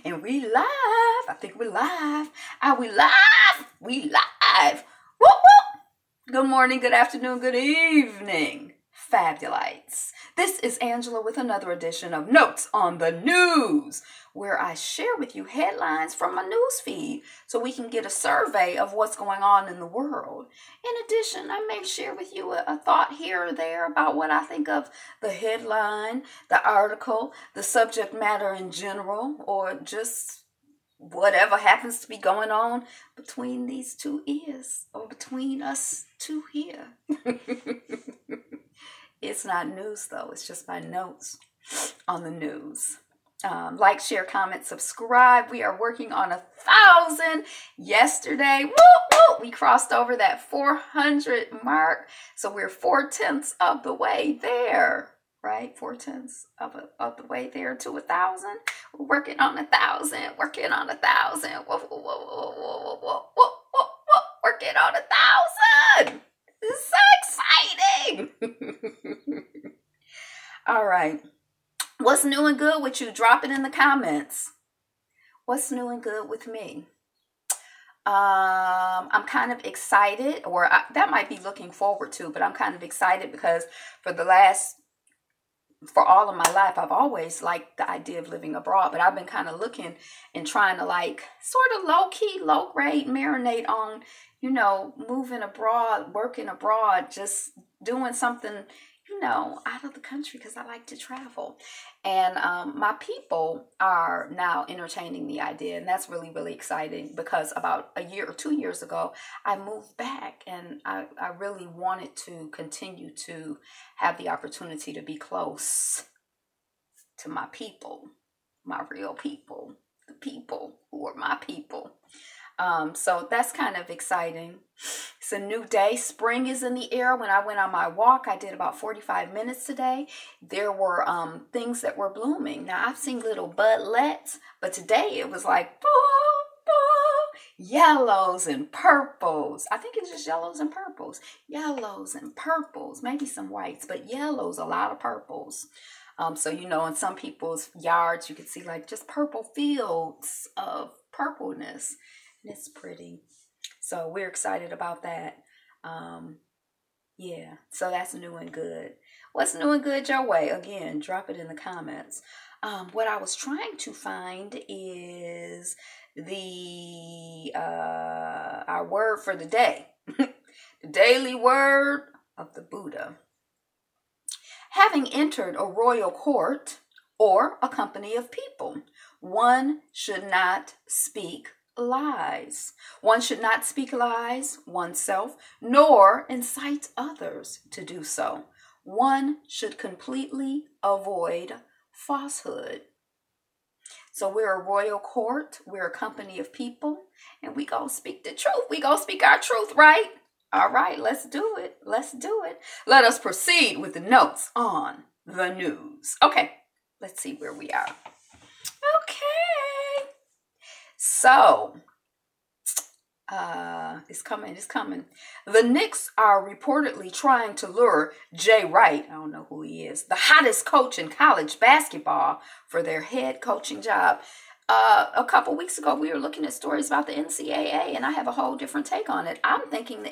And we live. I think we're live. Are we live? We live. Whoop, whoop. Good morning, good afternoon, good evening, Fabulites. This is Angela with another edition of Notes on the News, where I share with you headlines from my news feed so we can get a survey of what's going on in the world. In addition, I may share with you a thought here or there about what I think of the headline, the article, the subject matter in general, or just whatever happens to be going on between these two ears or between us two here. It's not news though, it's just my notes on the news. Like, share, comment, subscribe. We are working on 1,000. Yesterday, we crossed over that 400 mark. So we're 4/10 of the way there, right? 4/10 of the way there to 1,000. We're working on 1,000. Working on 1,000. Working on 1,000. This is so exciting. All right. What's new and good with you? Drop it in the comments. What's new and good with me? I'm kind of excited, or that might be looking forward to, but I'm kind of excited because for all of my life, I've always liked the idea of living abroad, but I've been kind of looking and trying to sort of low-key, low-grade, marinate on, moving abroad, working abroad, just doing something, out of the country because I like to travel. And my people are now entertaining the idea, and that's really, really exciting because about a year or 2 years ago, I moved back, and I really wanted to continue to have the opportunity to be close to my people, my real people, the people who are my people. So that's kind of exciting. It's a new day. Spring is in the air. When I went on my walk, I did about 45 minutes today. There were things that were blooming. Now, I've seen little budlets, but today it was like yellows and purples. I think it's just yellows and purples. Yellows and purples, maybe some whites, but yellows, a lot of purples. So, in some people's yards, you could see just purple fields of purpleness. And it's pretty. So we're excited about that. Yeah, so that's new and good. What's new and good your way? Again, drop it in the comments. What I was trying to find is our word for the day. The daily word of the Buddha. Having entered a royal court or a company of people, one should not speak lies. One should not speak lies oneself, nor incite others to do so. One should completely avoid falsehood. So we're a royal court, we're a company of people, and we gonna speak the truth. We gonna speak our truth, right? All right, let's do it. Let's do it. Let us proceed with the notes on the news. Okay, let's see where we are. Okay. So, it's coming. The Knicks are reportedly trying to lure Jay Wright, I don't know who he is, the hottest coach in college basketball, for their head coaching job. A couple weeks ago, we were looking at stories about the NCAA, and I have a whole different take on it. I'm thinking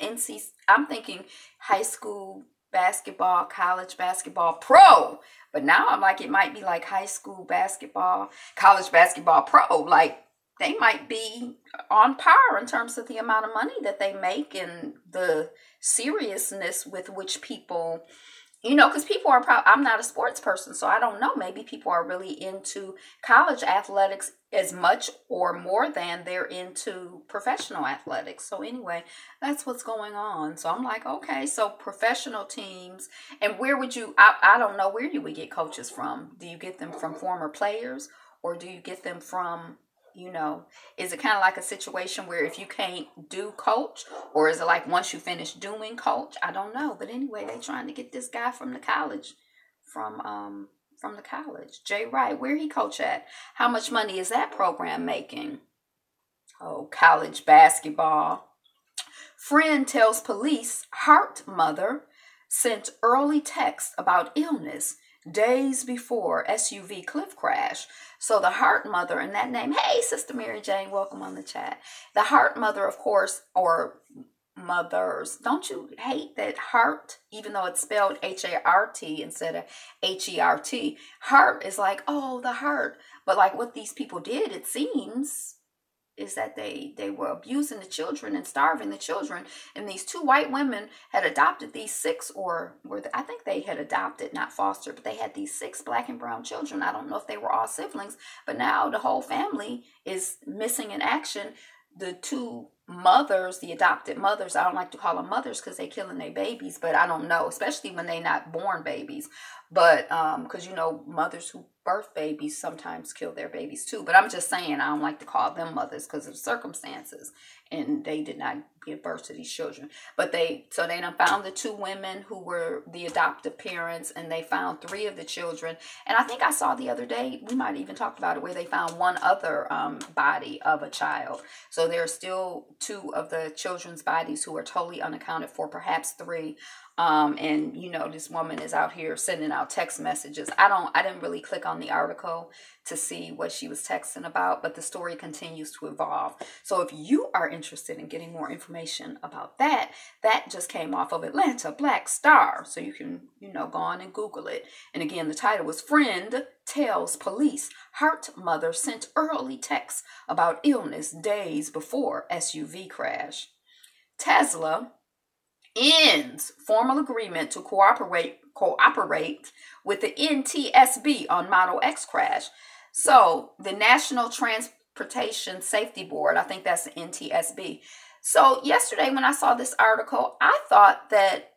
high school basketball, college basketball pro, but now I'm like, it might be like high school basketball, college basketball pro, they might be on par in terms of the amount of money that they make and the seriousness with which people, because people are I'm not a sports person, so I don't know. Maybe people are really into college athletics as much or more than they're into professional athletics. So anyway, that's what's going on. So I'm like, okay, so professional teams, and where would you, I don't know where you would get coaches from. Do you get them from former players, or do you get them from, is it kind of like a situation where if you can't do coach, or is it like once you finish doing coach? I don't know. But anyway, they're trying to get this guy from the college, from the college. Jay Wright, where he coach at? How much money is that program making? Oh, college basketball. Friend tells police Hart mother sent early text about illness, days before SUV cliff crash. So the Hart mother, and that name, hey, Sister Mary Jane, welcome on the chat. The Hart mother, of course, or mothers, don't you hate that Hart, even though it's spelled H-A-R-T instead of H-E-R-T? Hart is like, oh, the Hart. But like what these people did, it seems, is that they were abusing the children and starving the children. And these two white women had adopted these six, I think they had adopted, not fostered, but they had these 6 black and brown children. I don't know if they were all siblings, but now the whole family is missing in action. The two mothers, the adopted mothers, I don't like to call them mothers because they're killing their babies, but I don't know, especially when they're not born babies. But because, you know, mothers who birth babies sometimes kill their babies too. But I'm just saying, I don't like to call them mothers because of circumstances. And they did not give birth to these children. But they done found the 2 women who were the adoptive parents, and they found 3 of the children. And I think I saw the other day, we might even talk about it, where they found 1 other body of a child. So there are still 2 of the children's bodies who are totally unaccounted for, perhaps 3. And you know, this woman is out here sending out text messages. I didn't really click on the article to see what she was texting about, but the story continues to evolve. So if you are interested in getting more information about that just came off of Atlanta Black Star. So you can, you know, go on and Google it. And again, the title was Friend Tells Police Hart Mother Sent Early Texts About Illness Days Before SUV Crash. Tesla ends formal agreement to cooperate with the NTSB on Model X crash. So the National Transportation Safety Board, I think that's the NTSB. So yesterday when I saw this article, I thought that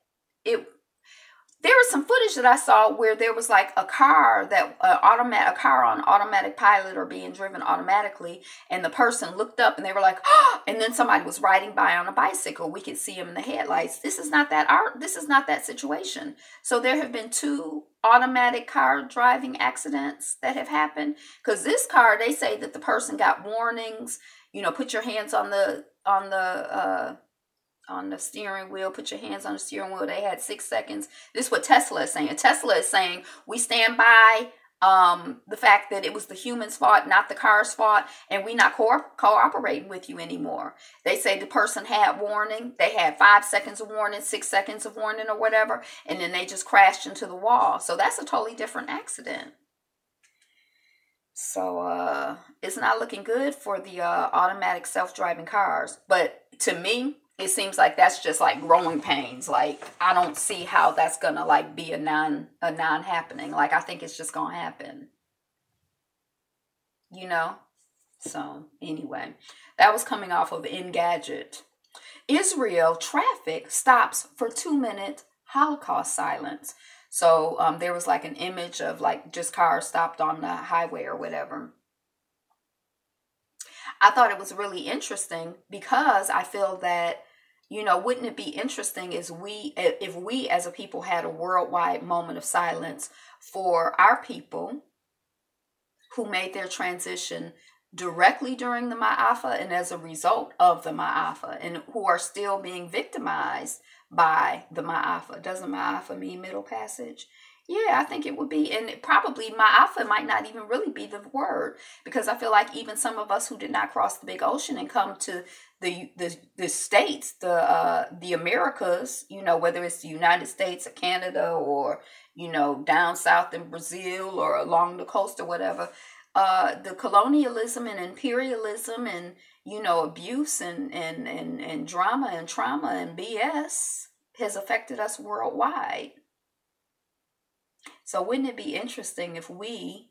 there was some footage that I saw where there was like a car a car on automatic pilot or being driven automatically, and the person looked up and they were like, oh, and then somebody was riding by on a bicycle. We could see him in the headlights. This is not that situation. So there have been 2 automatic car driving accidents that have happened, because this car, they say that the person got warnings, you know, put your hands on the steering wheel, put your hands on the steering wheel. They had 6 seconds. This is what Tesla is saying. Tesla is saying, we stand by the fact that it was the human's fault, not the car's fault, and we not cooperating with you anymore. They say the person had warning. They had 5 seconds of warning, 6 seconds of warning or whatever, and then they just crashed into the wall. So that's a totally different accident. So it's not looking good for the automatic self-driving cars. But to me, it seems like that's just like growing pains. Like, I don't see how that's gonna like be a non-happening. Like, I think it's just gonna happen, you know. So anyway, that was coming off of Engadget. Israel traffic stops for 2-minute Holocaust silence. So there was like an image of like just cars stopped on the highway or whatever. I thought it was really interesting because I feel that, you know, wouldn't it be interesting if we as a people had a worldwide moment of silence for our people who made their transition directly during the Ma'afa and as a result of the Ma'afa, and who are still being victimized by the Ma'afa. Doesn't Ma'afa mean middle passage? Yeah, I think it would be. And probably Ma'afa might not even really be the word, because I feel like even some of us who did not cross the big ocean and come to the states, the Americas, you know, whether it's the United States or Canada or, you know, down south in Brazil or along the coast or whatever, the colonialism and imperialism and, you know, abuse and drama and trauma and BS has affected us worldwide. So wouldn't it be interesting if we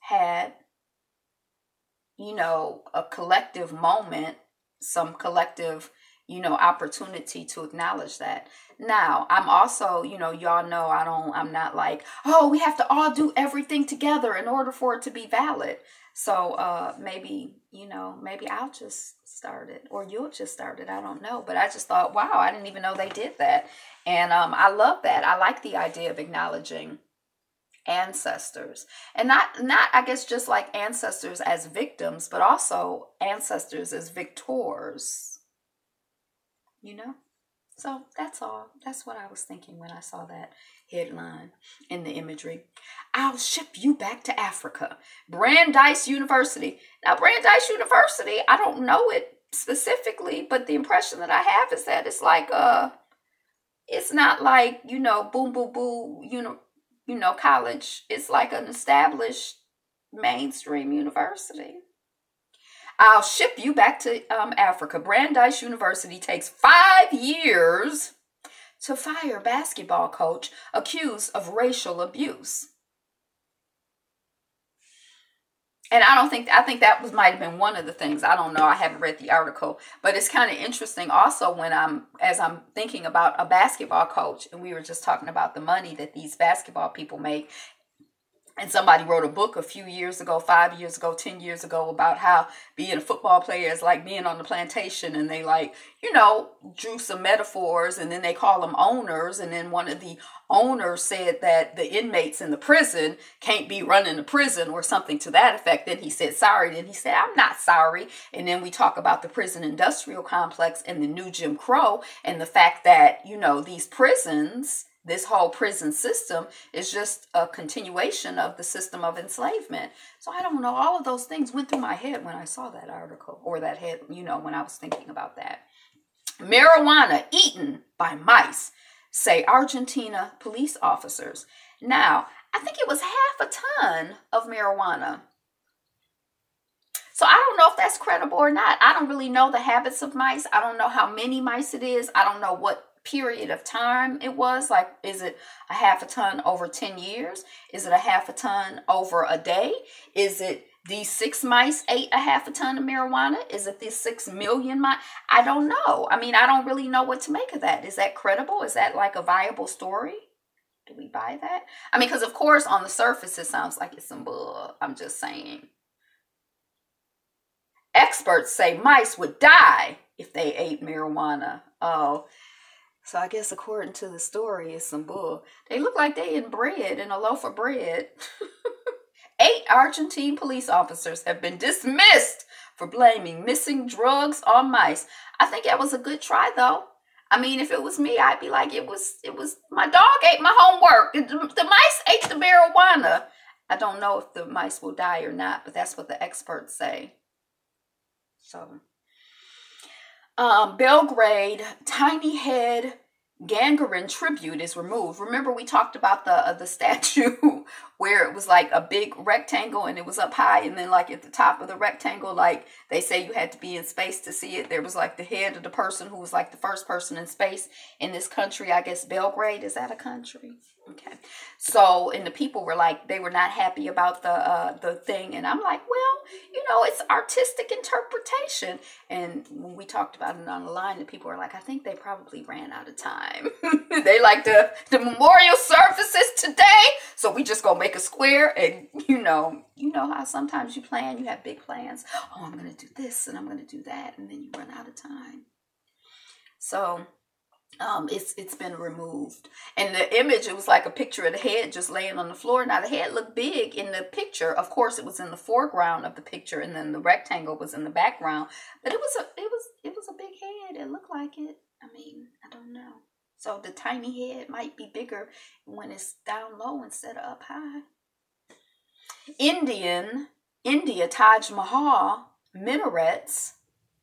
had, you know, a collective moment, some collective, you know, opportunity to acknowledge that. Now, I'm also, you know, y'all know I'm not like, oh, we have to all do everything together in order for it to be valid. So maybe, you know, maybe I'll just start it, or you'll just start it. I don't know. But I just thought, wow, I didn't even know they did that. And I love that. I like the idea of acknowledging ancestors, and not I guess just like ancestors as victims, but also ancestors as victors, you know. So that's all. That's what I was thinking when I saw that headline in the imagery. I'll ship you back to Africa. Brandeis University. Now, Brandeis University, I don't know it specifically, but the impression that I have is that it's like it's not like, boom, boom, boom, college. It's like an established mainstream university. I'll ship you back to Africa. Brandeis University takes 5 years to fire basketball coach accused of racial abuse. And I think that might have been one of the things. I don't know. I haven't read the article, but it's kind of interesting also as I'm thinking about a basketball coach, and we were just talking about the money that these basketball people make. And somebody wrote a book a few years ago, 5 years ago, 10 years ago, about how being a football player is like being on the plantation. And they drew some metaphors, and then they call them owners. And then one of the owners said that the inmates in the prison can't be running the prison or something to that effect. Then he said, sorry. Then he said, I'm not sorry. And then we talk about the prison industrial complex and the new Jim Crow and the fact that, these prisons, this whole prison system is just a continuation of the system of enslavement. So I don't know. All of those things went through my head when I saw that article, or that head, when I was thinking about that. Marijuana eaten by mice, say Argentina police officers. Now, I think it was half a ton of marijuana. So I don't know if that's credible or not. I don't really know the habits of mice. I don't know how many mice it is. I don't know what period of time it was. Like, is it a half a ton over 10 years? Is it a half a ton over a day? Is it these 6 mice ate a half a ton of marijuana? Is it these 6 million mice? I don't know. I mean, I don't really know what to make of that. Is that credible? Is that like a viable story? Do we buy that? I mean, because of course on the surface it sounds like it's some bull. I'm just saying. Experts say mice would die if they ate marijuana. Oh, so I guess according to the story, it's some bull. They look like they in bread, in a loaf of bread. 8 Argentine police officers have been dismissed for blaming missing drugs on mice. I think that was a good try, though. I mean, if it was me, I'd be like, it was my dog ate my homework. The mice ate the marijuana. I don't know if the mice will die or not, but that's what the experts say. So, Belgrade tiny head Gagarin tribute is removed. Remember, we talked about the statue where it was like a big rectangle and it was up high, and then like at the top of the rectangle, like they say you had to be in space to see it. There was like the head of the person who was like the first person in space in this country. I guess Belgrade, is that a country? Okay. So, and the people were like, they were not happy about the thing. And I'm like, well, it's artistic interpretation. And when we talked about it on the line, the people were like, I think they probably ran out of time. They like the memorial services today. So we just gonna make a square, and you know how sometimes you plan, you have big plans. Oh, I'm gonna do this and I'm gonna do that, and then you run out of time. So it's been removed. And the image, it was like a picture of the head just laying on the floor. Now the head looked big in the picture. Of course, it was in the foreground of the picture, and then the rectangle was in the background. But it was a big head. It looked like it. I mean, I don't know. So the tiny head might be bigger when it's down low instead of up high. India Taj Mahal minarets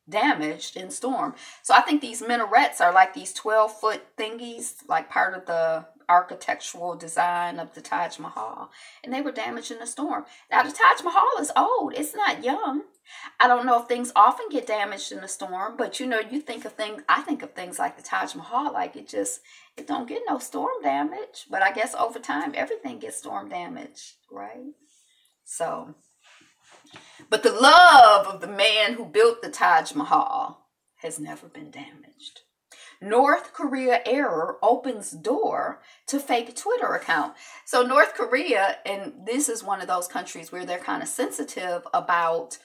damaged in storm. So I think these minarets are like these 12-foot thingies, like part of the architectural design of the Taj Mahal, and they were damaged in a storm. Now the Taj Mahal is old, it's not young. I don't know if things often get damaged in a storm, but I think of things like the Taj Mahal, like it don't get no storm damage. But I guess over time everything gets storm damage, right? So, but the love of the man who built the Taj Mahal has never been damaged. North Korea error opens door to fake Twitter account. So North Korea, and this is one of those countries where they're kind of sensitive about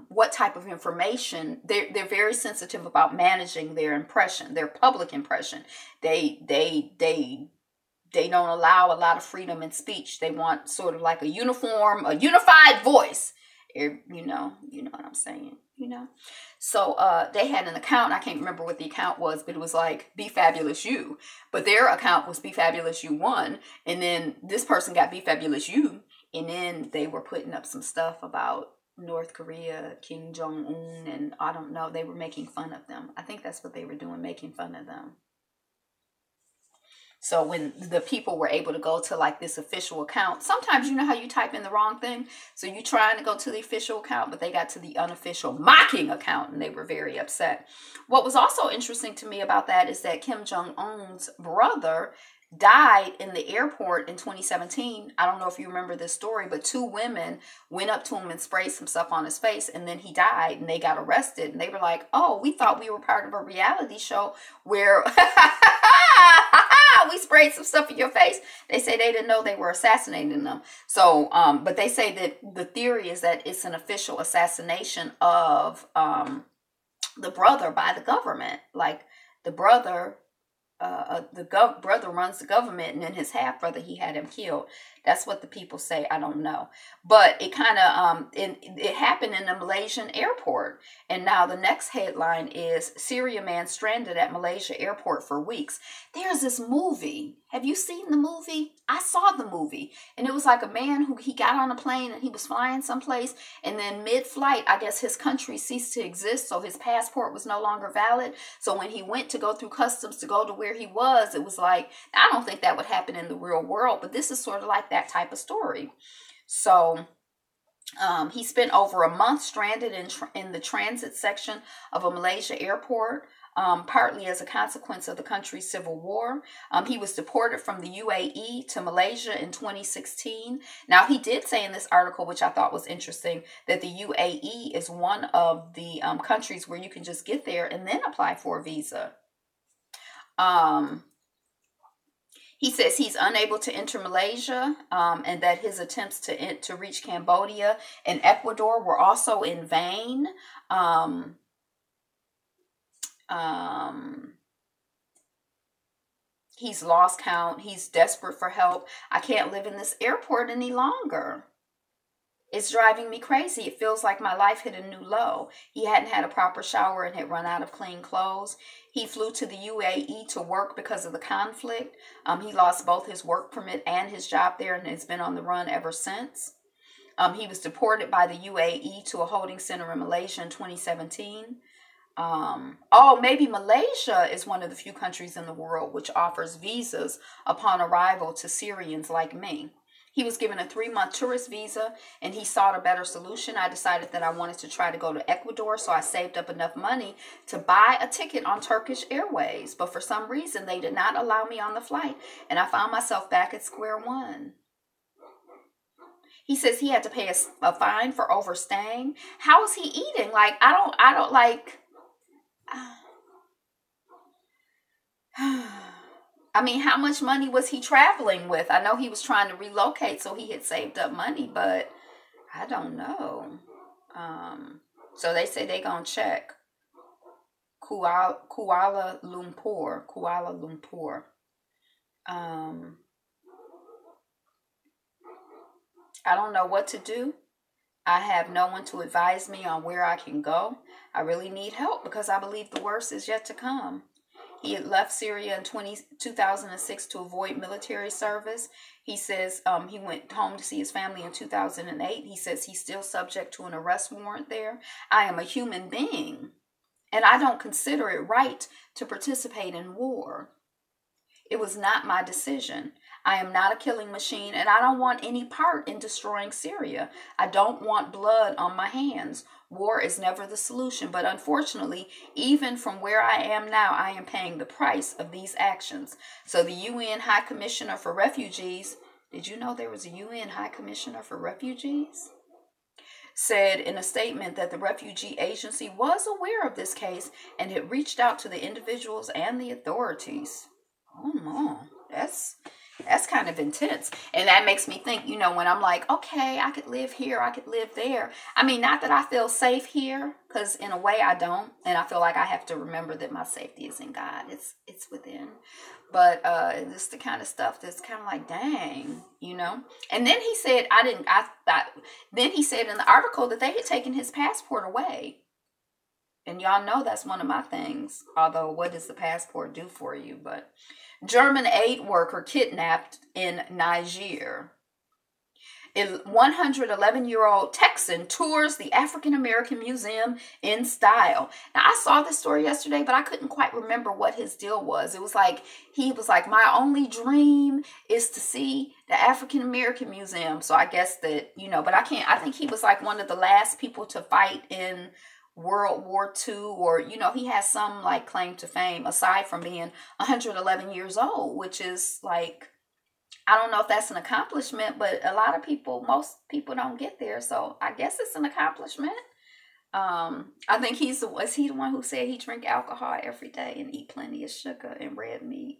what type of information. They're very sensitive about managing their impression, their public impression. They don't allow a lot of freedom in speech. They want sort of like a unified voice. You know what I'm saying, So they had an account. I can't remember what the account was, but it was like Be Fabulous You. But their account was Be Fabulous You 1. And then this person got Be Fabulous You. And then they were putting up some stuff about North Korea, Kim Jong-un, and I don't know. They were making fun of them. I think that's what they were doing, making fun of them. So when the people were able to go to like this official account, sometimes you know how you type in the wrong thing. So you trying to go to the official account, but they got to the unofficial mocking account and they were very upset. What was also interesting to me about that is that Kim Jong-un's brother died in the airport in 2017. I don't know if you remember this story, but 2 women went up to him and sprayed some stuff on his face, and then he died and they got arrested. And they were like, oh, we thought we were part of a reality show where we sprayed some stuff in your face. They say they didn't know they were assassinating them. So, but they say that the theory is that it's an official assassination of the brother by the government. Like the brother, brother runs the government, and then his half brother, he had him killed. That's what the people say. I don't know, but it kind of it happened in a Malaysian airport. And now the next headline is Syria man stranded at Malaysia airport for weeks. There's this movie. Have you seen the movie? I saw the movie, and it was like a man who he got on a plane and he was flying someplace, and then mid-flight, I guess his country ceased to exist, so his passport was no longer valid. So when he went to go through customs to go to where he was, it was like, I don't think that would happen in the real world, but this is sort of like that type of story. So he spent over a month stranded in the transit section of a Malaysia airport, partly as a consequence of the country's civil war. He was deported from the UAE to Malaysia in 2016. Now, he did say in this article, which I thought was interesting, that the UAE is one of the countries where you can just get there and then apply for a visa. He says he's unable to enter Malaysia, and that his attempts to reach Cambodia and Ecuador were also in vain. He's lost count. He's desperate for help. I can't live in this airport any longer. It's driving me crazy. It feels like my life hit a new low. He hadn't had a proper shower and had run out of clean clothes. He flew to the UAE to work because of the conflict. He lost both his work permit and his job there and has been on the run ever since. He was deported by the UAE to a holding center in Malaysia in 2017. Maybe Malaysia is one of the few countries in the world which offers visas upon arrival to Syrians like me. He was given a 3-month tourist visa, and he sought a better solution. I decided that I wanted to try to go to Ecuador, so I saved up enough money to buy a ticket on Turkish Airways. But for some reason, they did not allow me on the flight, and I found myself back at square one. He says he had to pay a fine for overstaying. How is he eating? Like, I don't like... I mean, how much money was he traveling with? I know he was trying to relocate, so he had saved up money, but I don't know. So they say they're going to check Kuala Lumpur. I don't know what to do. I have no one to advise me on where I can go. I really need help because I believe the worst is yet to come. He had left Syria in 2006 to avoid military service. He says he went home to see his family in 2008. He says he's still subject to an arrest warrant there. I am a human being, and I don't consider it right to participate in war. It was not my decision. I am not a killing machine, and I don't want any part in destroying Syria. I don't want blood on my hands. War is never the solution, but unfortunately, even from where I am now, I am paying the price of these actions. So the UN High Commissioner for Refugees, did you know there was a UN High Commissioner for Refugees? Said in a statement that the refugee agency was aware of this case and had reached out to the individuals and the authorities. Oh, no, That's kind of intense. And that makes me think, when I'm like, okay, I could live here, I could live there. I mean, not that I feel safe here, because in a way I don't. And I feel like I have to remember that my safety is in God. It's within. But just the kind of stuff that's kind of like, dang, And then he said, then he said in the article that they had taken his passport away. And y'all know that's one of my things. Although, what does the passport do for you? But German aid worker kidnapped in Niger. A 111-year-old Texan tours the African American Museum in style. Now, I saw this story yesterday, but I couldn't quite remember what his deal was. It was like, he was like, my only dream is to see the African American Museum. So I guess that, but I think he was like one of the last people to fight in World War II, or, he has some like claim to fame aside from being 111 years old, which is like, I don't know if that's an accomplishment, but most people don't get there. So I guess it's an accomplishment. I think was he the one who said he drink alcohol every day and eat plenty of sugar and red meat?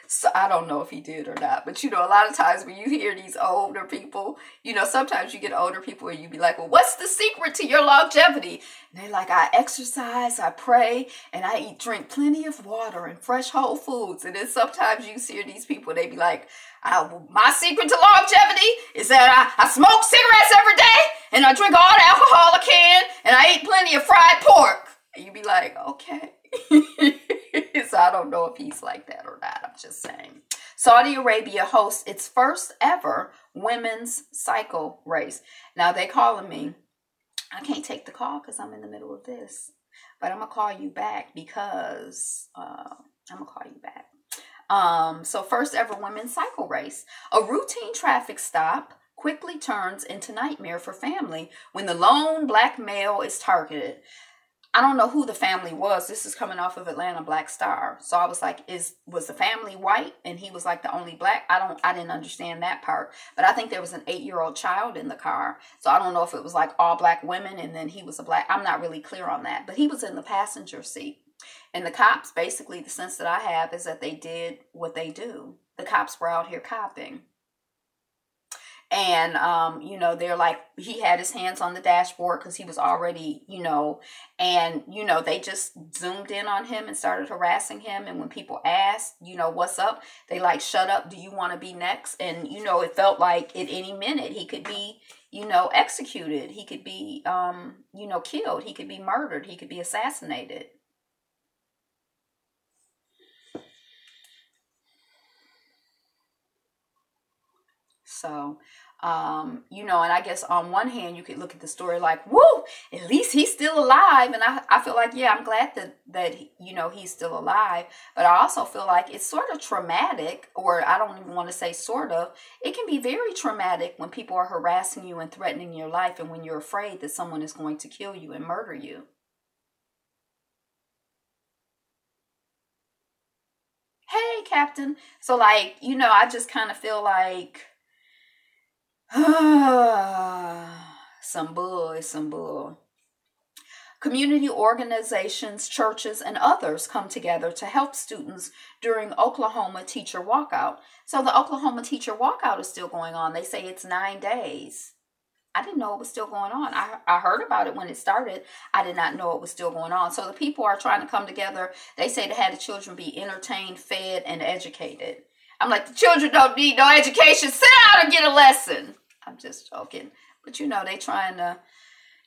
So I don't know if he did or not, but a lot of times when you hear these older people, sometimes you get older people and you be like, well, what's the secret to your longevity? And they're like, I exercise, I pray, and I drink plenty of water and fresh whole foods. And then sometimes you hear these people, they be like, my secret to longevity is that I smoke cigarettes every day and I drink all the alcohol I can and I eat plenty of fried pork. And you be like, okay. So I don't know if he's like that or not. I'm just saying. Saudi Arabia hosts its first ever women's cycle race. Now they calling me. I can't take the call because I'm in the middle of this. But I'm going to call you back because so first ever women's cycle race. A routine traffic stop quickly turns into nightmare for family when the lone black male is targeted. I don't know who the family was. This is coming off of Atlanta Black Star. So I was like, was the family white? And he was like the only black. I didn't understand that part. But I think there was an 8-year-old child in the car. So I don't know if it was like all black women and then he was a black. I'm not really clear on that. But he was in the passenger seat. And the cops, basically the sense that I have is that they did what they do. The cops were out here copping. And, they're like, he had his hands on the dashboard because he was already, and, they just zoomed in on him and started harassing him. And when people asked, what's up, they like, shut up. Do you want to be next? And, it felt like at any minute he could be, executed. He could be, killed. He could be murdered. He could be assassinated. So, and I guess on one hand, you could look at the story like, woo, at least he's still alive. And I feel like, yeah, I'm glad that he's still alive. But I also feel like it's sort of traumatic, or I don't even want to say sort of. It can be very traumatic when people are harassing you and threatening your life and when you're afraid that someone is going to kill you and murder you. Hey, Captain. So, like, I just kind of feel like, some bull. Community organizations, churches, and others come together to help students during Oklahoma teacher walkout. So the Oklahoma teacher walkout is still going on. They say it's 9 days. I didn't know it was still going on. I heard about it when it started. I did not know it was still going on. So the people are trying to come together. They say to have the children be entertained, fed, and educated. I'm like, the children don't need no education. Sit down and get a lesson. I'm just joking. But, they trying to,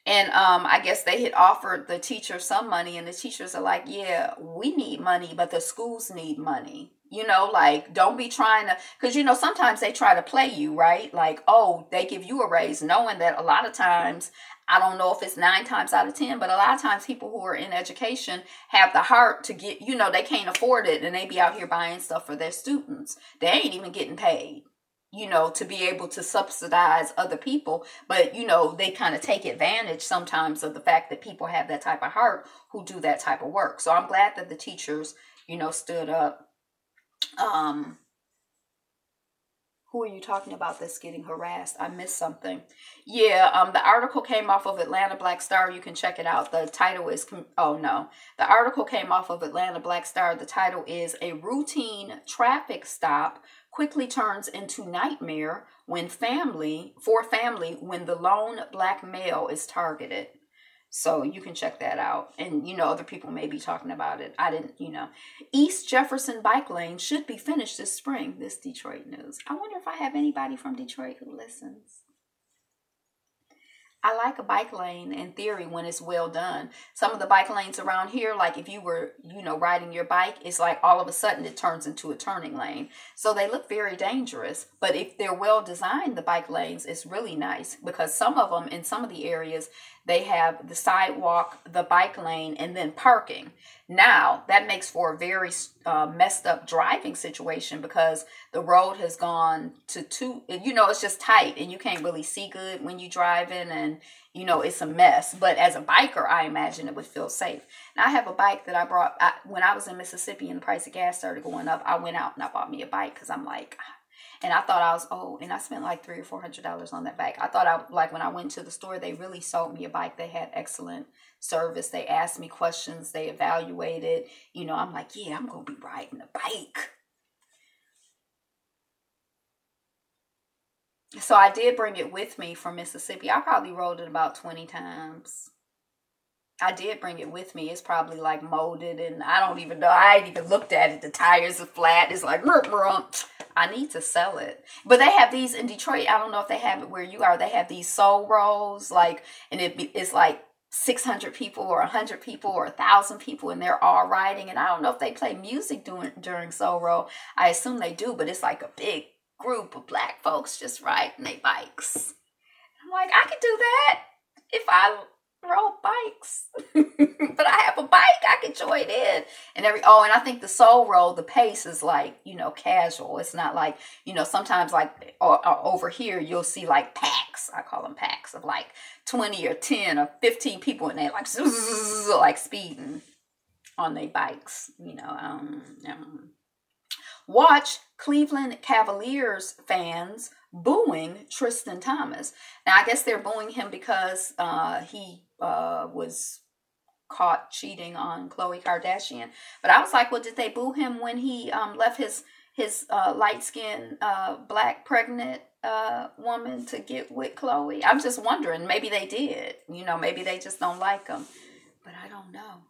and I guess they had offered the teachers some money, and the teachers are like, yeah, we need money, but the schools need money. Like, don't be trying to, because, sometimes they try to play you, right? Like, oh, they give you a raise, knowing that a lot of times, I don't know if it's 9 times out of 10, but a lot of times people who are in education have the heart to get, they can't afford it, and they be out here buying stuff for their students. They ain't even getting paid, to be able to subsidize other people. But, they kind of take advantage sometimes of the fact that people have that type of heart who do that type of work. So I'm glad that the teachers, stood up. Who are you talking about that's getting harassed? I missed something. Yeah, the article came off of Atlanta Black Star. You can check it out. The title is, oh no. The article came off of Atlanta Black Star. The title is "A Routine Traffic Stop Quickly Turns into Nightmare when family when the lone black male is targeted." So you can check that out. And, other people may be talking about it. I didn't, East Jefferson bike lane should be finished this spring. This Detroit news. I wonder if I have anybody from Detroit who listens. I like a bike lane in theory when it's well done. Some of the bike lanes around here, like if you were, riding your bike, it's like all of a sudden it turns into a turning lane. So they look very dangerous. But if they're well designed, the bike lanes, it's really nice because some of them in some of the areas, they have the sidewalk, the bike lane, and then parking. Now, that makes for a very messed up driving situation because the road has gone to it's just tight and you can't really see good when you're driving and, it's a mess. But as a biker, I imagine it would feel safe. Now, I have a bike that I brought when I was in Mississippi and the price of gas started going up. I went out and I bought me a bike because I'm like... And I thought I was old, and I spent like $300 or $400 on that bike. I thought when I went to the store, they really sold me a bike. They had excellent service. They asked me questions. They evaluated. I'm like, yeah, I'm going to be riding a bike. So I did bring it with me from Mississippi. I probably rode it about 20 times. I did bring it with me. It's probably like molded and I don't even know. I ain't even looked at it. The tires are flat. It's like, I need to sell it. But they have these in Detroit. I don't know if they have it where you are. They have these soul rolls, and it's like 600 people or 100 people or 1,000 people and they're all riding. And I don't know if they play music during soul roll. I assume they do, but it's like a big group of black folks just riding their bikes. I'm like, I could do that if I rode bikes. But I have a bike, I can join in. And and I think the soul roll, the pace is like, casual. It's not like, sometimes like over here you'll see like packs. I call them packs of like 20 or 10 or 15 people and they like speeding on their bikes, Watch Cleveland Cavaliers fans booing Tristan Thompson. Now, I guess they're booing him because he was caught cheating on Khloe Kardashian. But I was like, well, did they boo him when he left his light-skinned black pregnant woman to get with Khloe? I'm just wondering. Maybe they did. Maybe they just don't like him. But I don't know.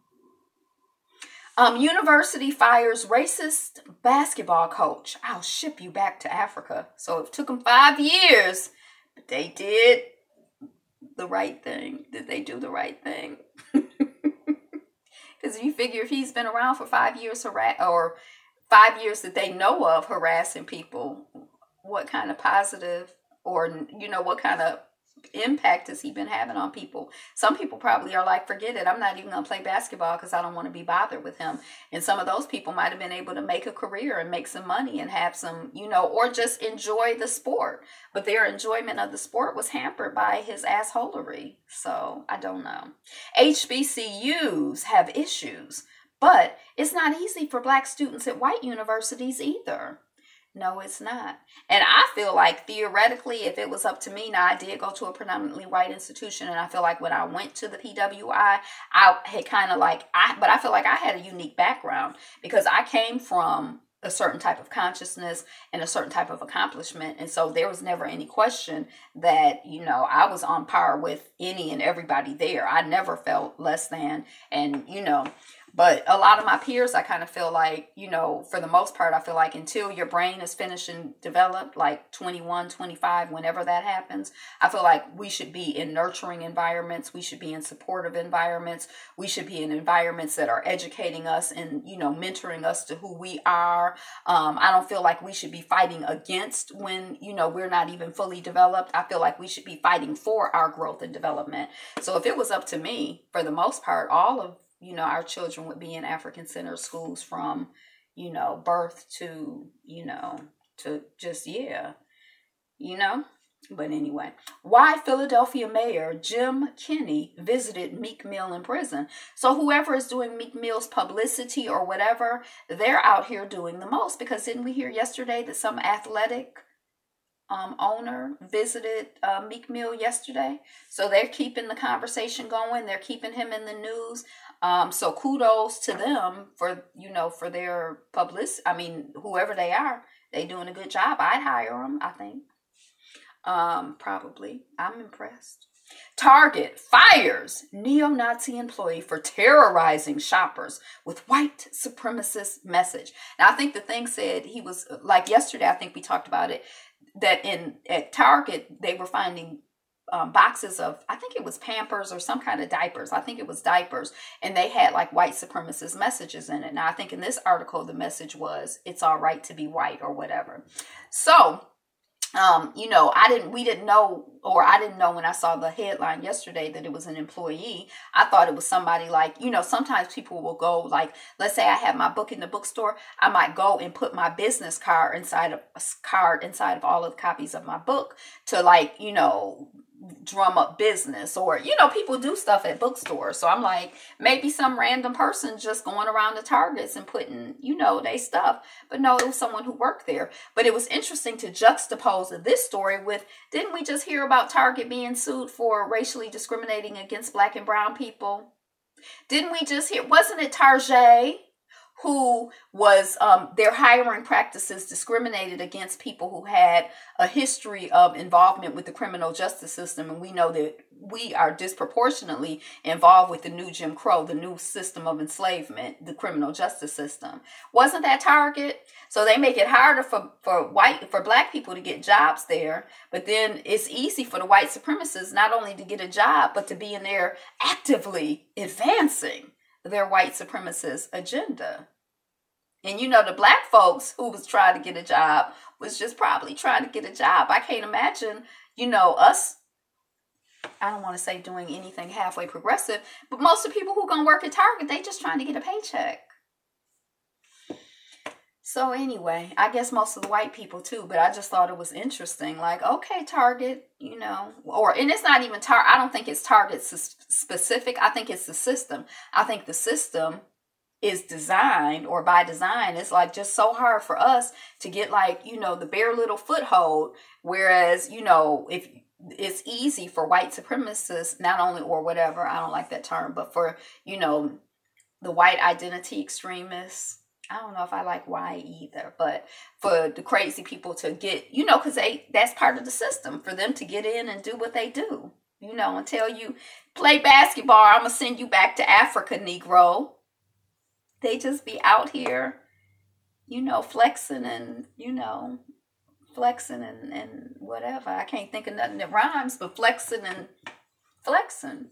University fires racist basketball coach. I'll ship you back to Africa. So it took them 5 years, but they did the right thing. Did they do the right thing? Because you figure if he's been around for 5 years or 5 years that they know of harassing people, what kind of positive or, what kind of impact has he been having on people? Some people probably are like, forget it, I'm not even going to play basketball because I don't want to be bothered with him. And some of those people might have been able to make a career and make some money and have some, or just enjoy the sport. But their enjoyment of the sport was hampered by his assholery. So I don't know. HBCUs have issues, but it's not easy for black students at white universities either. No, it's not. And I feel like theoretically, if it was up to me, now I did go to a predominantly white institution, and I feel like when I went to the PWI, I had kind of but I feel like I had a unique background because I came from a certain type of consciousness and a certain type of accomplishment. And so there was never any question that, I was on par with any and everybody there. I never felt less than, and, but a lot of my peers, I kind of feel like, for the most part, I feel like until your brain is finished and developed, like 21, 25, whenever that happens, I feel like we should be in nurturing environments. We should be in supportive environments. We should be in environments that are educating us and, mentoring us to who we are. I don't feel like we should be fighting against when, we're not even fully developed. I feel like we should be fighting for our growth and development. So if it was up to me, for the most part, all of our children would be in African-centered schools from, birth to, to just, But anyway, why Philadelphia Mayor Jim Kenney visited Meek Mill in prison. So whoever is doing Meek Mill's publicity or whatever, they're out here doing the most. Because didn't we hear yesterday that some athletic owner visited Meek Mill yesterday. So they're keeping the conversation going. They're keeping him in the news. So kudos to them for, for their publicity. I mean, whoever they are, they doing a good job. I'd hire them, I think. Probably. I'm impressed. Target fires neo-Nazi employee for terrorizing shoppers with white supremacist message. Now, I think the thing said he was, like yesterday, I think we talked about it, that at Target, they were finding boxes of, I think it was Pampers or some kind of diapers. I think it was diapers. And they had like white supremacist messages in it. Now, I think in this article, the message was, it's all right to be white or whatever. So, we didn't know, or I didn't know when I saw the headline yesterday that it was an employee. I thought it was somebody like, sometimes people will go like, let's say I have my book in the bookstore. I might go and put my business card inside of all of the copies of my book to like, drum up business, or people do stuff at bookstores. So I'm like, maybe some random person just going around the Targets and putting they stuff, but no, it was someone who worked there. But it was interesting to juxtapose this story with, didn't we just hear about Target being sued for racially discriminating against Black and brown people? Didn't we just hear, wasn't it Target who was, their hiring practices discriminated against people who had a history of involvement with the criminal justice system? And we know that we are disproportionately involved with the new Jim Crow, the new system of enslavement, the criminal justice system. Wasn't that Target? So they make it harder for Black people to get jobs there, but then it's easy for the white supremacists not only to get a job, but to be in there actively advancing their white supremacist agenda. And the Black folks who was trying to get a job was just probably trying to get a job. I can't imagine, us, I don't want to say doing anything halfway progressive, but most of the people who gonna work at Target, they just trying to get a paycheck. So anyway, I guess most of the white people too, but I just thought it was interesting. Like, okay, Target, and it's not even Target. I don't think it's Target specific. I think it's the system. I think the system is designed, or by design, it's like just so hard for us to get like, the bare little foothold. Whereas, if it's easy for white supremacists, not only, or whatever, I don't like that term, but for, the white identity extremists, I don't know if I like why either, but for the crazy people to get, because that's part of the system for them to get in and do what they do, until you play basketball, I'm going to send you back to Africa, Negro. They just be out here, flexing and, flexing and whatever. I can't think of nothing that rhymes, but flexing and flexing.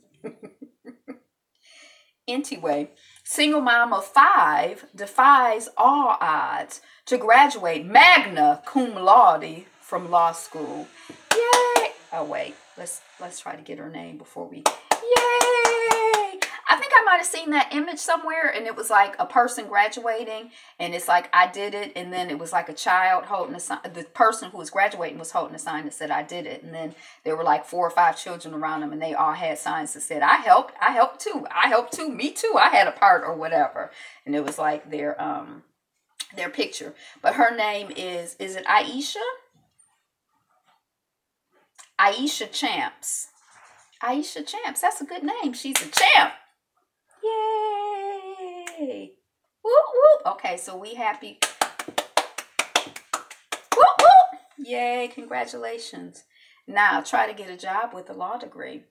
Anyway, single mom of 5 defies all odds to graduate magna cum laude from law school. Yay! Oh wait, let's try to get her name before we. Yay! I think I might have seen that image somewhere, and it was like a person graduating, and it's like, I did it, and then it was like a child holding a sign. The person who was graduating was holding a sign that said, I did it, and then there were like 4 or 5 children around them, and they all had signs that said, I helped too, me too, I had a part, or whatever. And it was like their picture. But her name is it Aisha? Aisha Champs. Aisha Champs, that's a good name. She's a champ. Yay! Whoop, whoop. Okay, so we happy. Whoop, whoop. Yay, congratulations. Now, try to get a job with a law degree.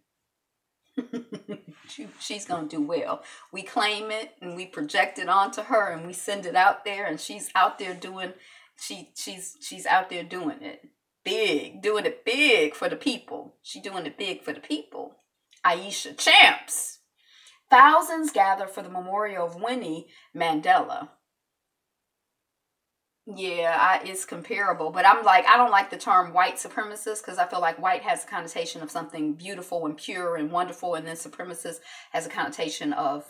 She's going to do well. We claim it and we project it onto her and we send it out there, and she's out there doing, she's out there doing it big, doing it big for the people. She's doing it big for the people. Aisha Champs. Thousands gather for the memorial of Winnie Mandela. Yeah, it's comparable, but I'm like, I don't like the term white supremacist because I feel like white has a connotation of something beautiful and pure and wonderful, and then supremacist has a connotation of,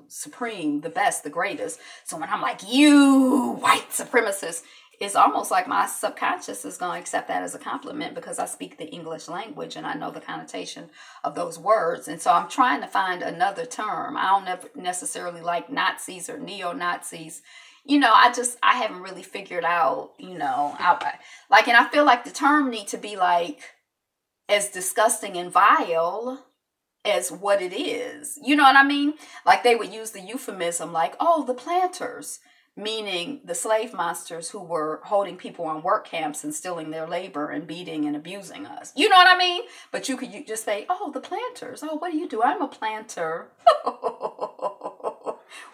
supreme, the best, the greatest. So when I'm like, you white supremacist, it's almost like my subconscious is going to accept that as a compliment because I speak the English language and I know the connotation of those words. And so I'm trying to find another term. I don't necessarily like Nazis or neo-Nazis. I haven't really figured out, and I feel like the term need to be like as disgusting and vile as what it is. You know what I mean? Like they would use the euphemism like, oh, the planters, meaning the slave monsters who were holding people on work camps and stealing their labor and beating and abusing us. You know what I mean? But you could just say, oh, the planters. Oh, what do you do? I'm a planter.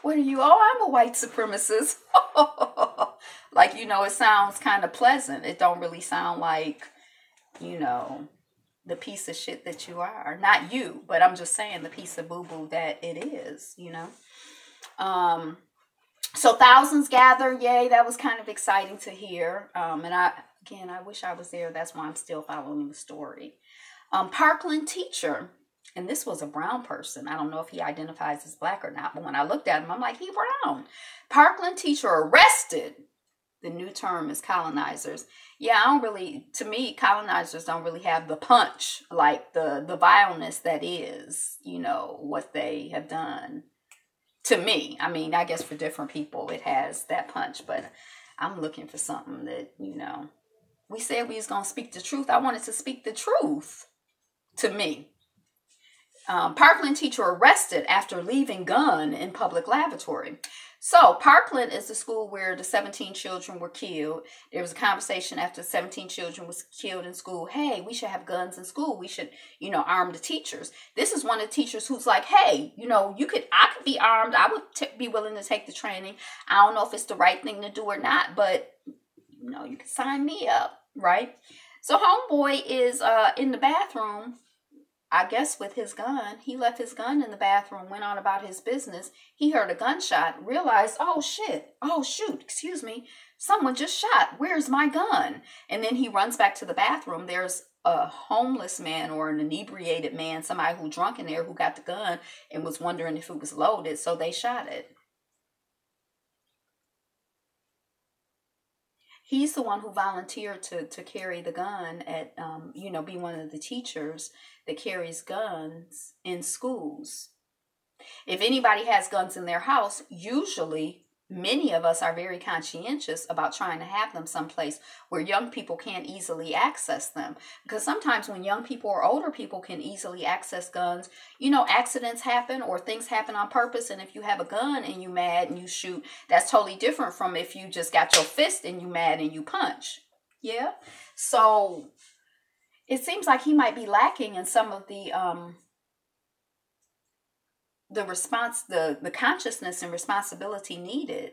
What are you? Oh, I'm a white supremacist. Like, it sounds kind of pleasant. It don't really sound like, the piece of shit that you are. Not you, but I'm just saying the piece of boo-boo that it is, So thousands gather. Yay, that was kind of exciting to hear. And I wish I was there. That's why I'm still following the story. Parkland teacher, and this was a brown person. I don't know if he identifies as black or not, but when I looked at him, I'm like, he brown. Parkland teacher arrested. The new term is colonizers. Yeah, to me, colonizers don't really have the punch, like the vileness that is, what they have done to me. I mean, I guess for different people, it has that punch, but I'm looking for something that, we said we was going to speak the truth. I wanted to speak the truth to me. Parkland teacher arrested after leaving gun in public lavatory. So Parkland is the school where the 17 children were killed. There was a conversation after 17 children was killed in school. Hey, we should have guns in school. We should, arm the teachers. This is one of the teachers who's like, hey, I could be armed. I would be willing to take the training. I don't know if it's the right thing to do or not, but you can sign me up, right? So homeboy is in the bathroom, I guess with his gun. He left his gun in the bathroom, went on about his business. He heard a gunshot, realized, oh shoot, excuse me, someone just shot. Where's my gun? And then he runs back to the bathroom. There's a homeless man or an inebriated man, somebody who drunk in there who got the gun and was wondering if it was loaded, so they shot it. He's the one who volunteered to carry the gun at, be one of the teachers that carries guns in schools. If anybody has guns in their house, usually many of us are very conscientious about trying to have them someplace where young people can't easily access them. Because sometimes when young people or older people can easily access guns, accidents happen or things happen on purpose. And if you have a gun and you mad and you shoot, that's totally different from if you just got your fist and you mad and you punch. Yeah. So it seems like he might be lacking in some of the response, the consciousness and responsibility needed,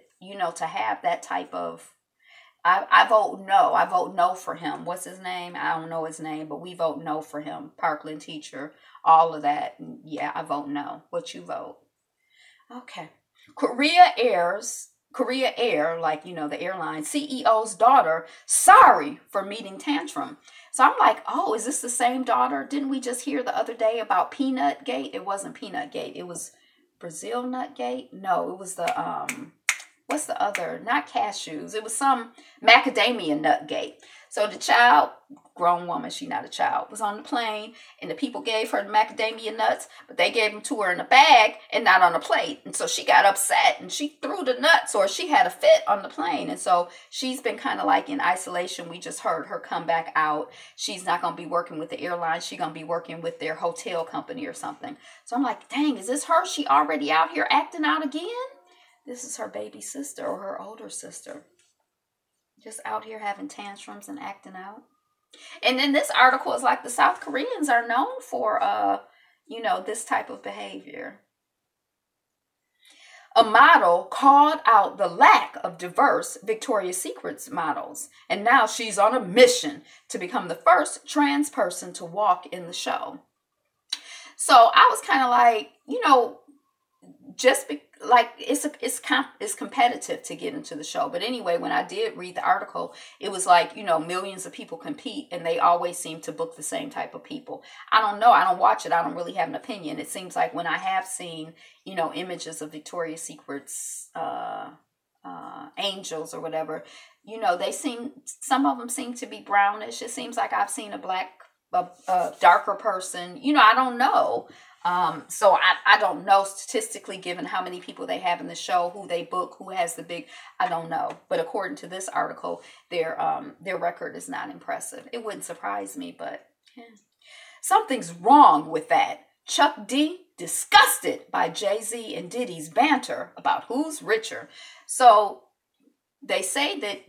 to have that type of, I vote no. I vote no for him. What's his name? I don't know his name, but we vote no for him. Parkland teacher, all of that. Yeah, I vote no. What you vote? Okay. Korea Air, like, the airline CEO's daughter, sorry for meeting tantrum. So I'm like, oh, is this the same daughter? Didn't we just hear the other day about Peanut Gate? It wasn't Peanut Gate. It was Brazil Nut Gate. No, it was the, what's the other? Not cashews. It was some macadamia nut gate. So the child, grown woman, she not a child, was on the plane and the people gave her the macadamia nuts, but they gave them to her in a bag and not on a plate. And so she got upset and she threw the nuts, or she had a fit on the plane. And so she's been kind of like in isolation. We just heard her come back out. She's not going to be working with the airline. She's going to be working with their hotel company or something. So I'm like, dang, is this her? She already out here acting out again? This is her baby sister or her older sister. Just out here having tantrums and acting out. And then this article is like the South Koreans are known for, this type of behavior. A model called out the lack of diverse Victoria's Secret models. And now she's on a mission to become the first trans person to walk in the show. So I was kind of like, it's competitive to get into the show. But anyway, when I did read the article, it was like, millions of people compete and they always seem to book the same type of people. I don't know. I don't watch it. I don't really have an opinion. It seems like when I have seen, images of Victoria's Secret's angels or whatever, some of them seem to be brownish. It seems like I've seen a darker person. I don't know. So I don't know statistically, given how many people they have in the show, who they book, who has the big, I don't know. But according to this article, their record is not impressive. It wouldn't surprise me, but something's wrong with that. Chuck D, disgusted by Jay-Z and Diddy's banter about who's richer. So they say that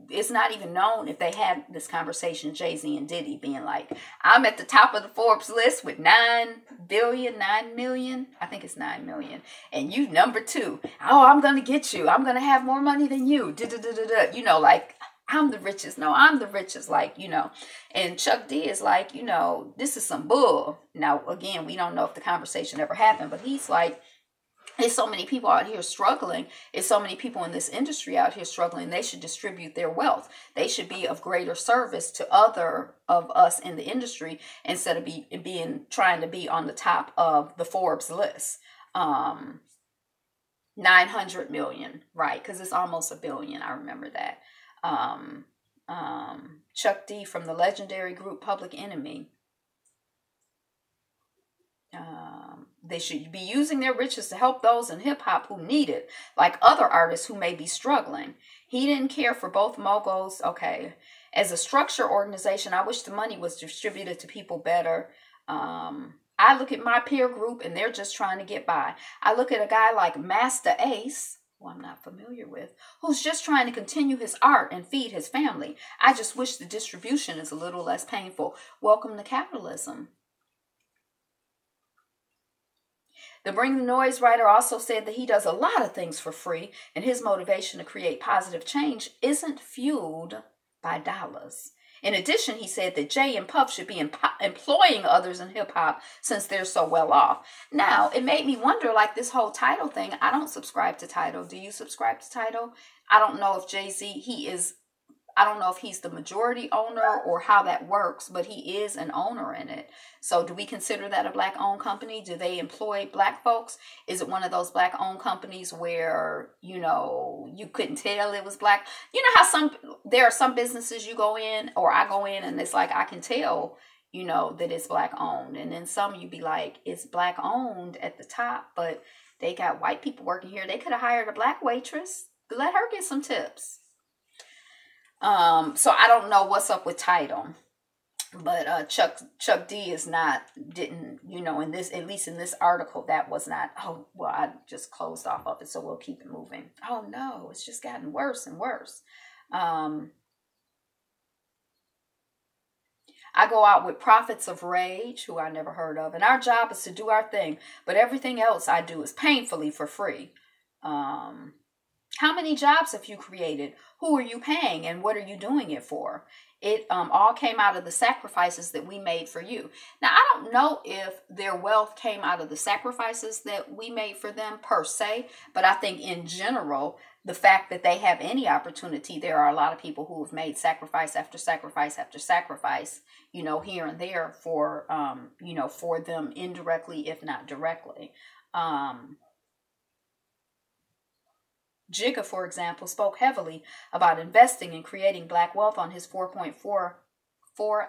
it's not even known if they had this conversation, Jay-Z and Diddy being like, I'm at the top of the Forbes list with 9 million. I think it's 9 million. And you number 2. Oh, I'm going to get you. I'm going to have more money than you. You know, like, I'm the richest. No, I'm the richest. Like, you know, and Chuck D is like, you know, this is some bull. Now, again, we don't know if the conversation ever happened, but he's like, there's so many people out here struggling. There's so many people in this industry out here struggling. They should distribute their wealth. They should be of greater service to other of us in the industry instead of trying to be on the top of the Forbes list. 900 million, right? Because it's almost $1 billion. I remember that. Chuck D from the legendary group Public Enemy. They should be using their riches to help those in hip-hop who need it, like other artists who may be struggling. He didn't care for both moguls. Okay. As a structure organization, I wish the money was distributed to people better. I look at my peer group and they're just trying to get by. I look at a guy like Master Ace, who I'm not familiar with, who's just trying to continue his art and feed his family. I just wish the distribution is a little less painful. Welcome to capitalism. The Bring the Noise writer also said that he does a lot of things for free, and his motivation to create positive change isn't fueled by dollars. In addition, he said that Jay and Puff should be employing others in hip-hop since they're so well off. Now, it made me wonder, like this whole Tidal thing, I don't subscribe to Tidal. Do you subscribe to Tidal? I don't know if Jay-Z, I don't know if he's the majority owner or how that works, but he is an owner in it. So do we consider that a black-owned company? Do they employ black folks? Is it one of those black-owned companies where, you know, you couldn't tell it was black? You know how there are some businesses you go in, or I go in, and it's like I can tell, you know, that it's black-owned. And then some you be like, it's black-owned at the top, but they got white people working here. They could have hired a black waitress. Let her get some tips. So I don't know what's up with Tidal, but Chuck D didn't, you know, at least in this article, that was not, oh, well, I just closed off of it, so we'll keep it moving. Oh no, it's just gotten worse and worse. I go out with Prophets of Rage, who I never heard of, and our job is to do our thing, but everything else I do is painfully for free. How many jobs have you created? Who are you paying, and what are you doing it for? It all came out of the sacrifices that we made for you. Now, I don't know if their wealth came out of the sacrifices that we made for them per se, but I think in general, the fact that they have any opportunity, there are a lot of people who have made sacrifice after sacrifice after sacrifice, you know, here and there for, you know, for them indirectly, if not directly. Jigga, for example, spoke heavily about investing and creating black wealth on his 4.44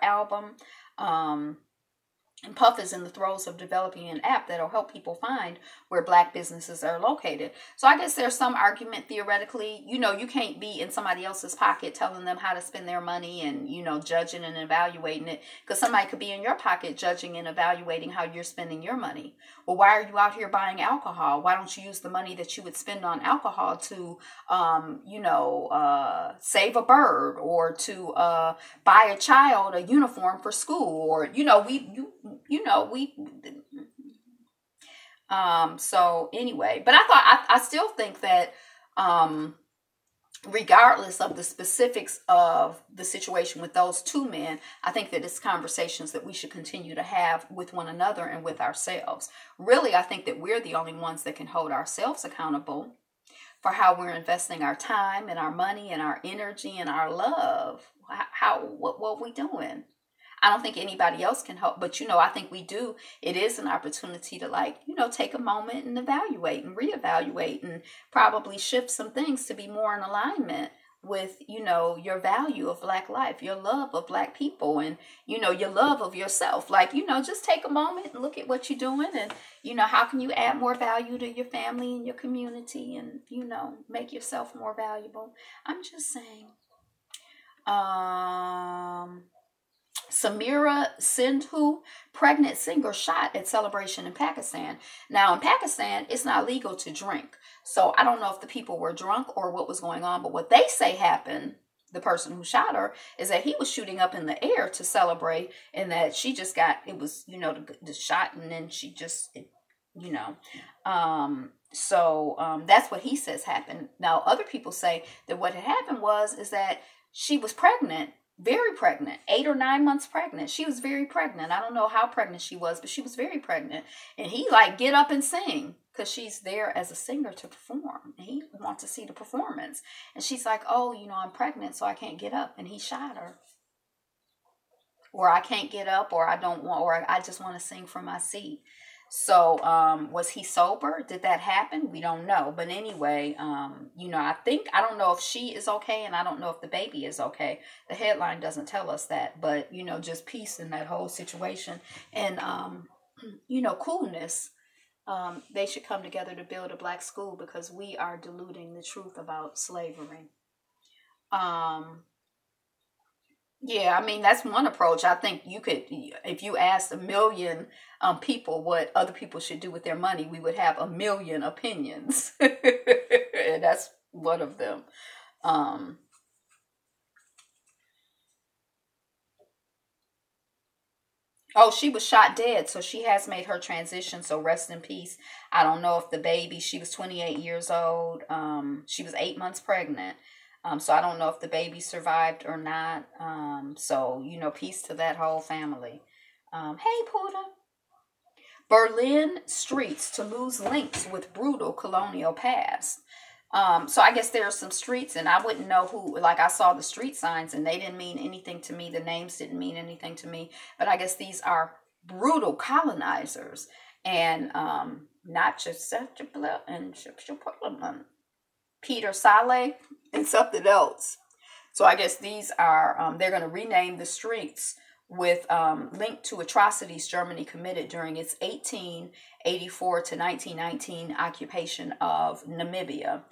album. And Puff is in the throes of developing an app that'll help people find where black businesses are located. So I guess there's some argument theoretically, you know, you can't be in somebody else's pocket telling them how to spend their money and, you know, judging and evaluating it, because somebody could be in your pocket judging and evaluating how you're spending your money. Well, why are you out here buying alcohol? Why don't you use the money that you would spend on alcohol to, you know, save a bird, or to buy a child a uniform for school, or, you know, so anyway, but I still think that, regardless of the specifics of the situation with those two men, I think that it's conversations that we should continue to have with one another and with ourselves. Really, I think that we're the only ones that can hold ourselves accountable for how we're investing our time and our money and our energy and our love. What we doing? I don't think anybody else can help, but, you know, I think we do. It is an opportunity to, like, you know, take a moment and evaluate and reevaluate and probably shift some things to be more in alignment with, your value of Black life, your love of Black people, and, your love of yourself. Like, just take a moment and look at what you're doing, and, how can you add more value to your family and your community, and, make yourself more valuable. I'm just saying. Samira Sindhu, pregnant singer, shot at celebration in Pakistan. Now, in Pakistan, it's not legal to drink. So I don't know if the people were drunk or what was going on, but what they say happened, the person who shot her, is that he was shooting up in the air to celebrate, and that she just got, it was, the shot, and then she just, that's what he says happened. Now, other people say that what had happened is that she was pregnant, very pregnant, 8 or 9 months pregnant. She was very pregnant. I don't know how pregnant she was, but she was very pregnant. And he get up and sing, because she's there as a singer to perform. And he wants to see the performance. And she's like, oh, I'm pregnant, so I can't get up. And he shot her. Or I can't get up, or I don't want, or I just want to sing from my seat. So, was he sober? Did that happen? We don't know. But anyway, I don't know if she is okay, and I don't know if the baby is okay. The headline doesn't tell us that, but, just peace in that whole situation. And, coolness. They should come together to build a Black school, because we are diluting the truth about slavery. Yeah, I mean, that's one approach. I think you could, if you asked 1 million people what other people should do with their money, we would have 1 million opinions. And that's one of them. Oh, she was shot dead, so she has made her transition, so rest in peace. I don't know if the baby, she was 28 years old. She was 8 months pregnant. So I don't know if the baby survived or not. So, peace to that whole family. Hey, Puda. Berlin streets to lose links with brutal colonial past. So I guess there are some streets, and I wouldn't know who, I saw the street signs and they didn't mean anything to me. The names didn't mean anything to me, but I guess these are brutal colonizers, and, not just and Peter Saleh and something else. So I guess these are, they're going to rename the streets with linked to atrocities Germany committed during its 1884 to 1919 occupation of Namibia.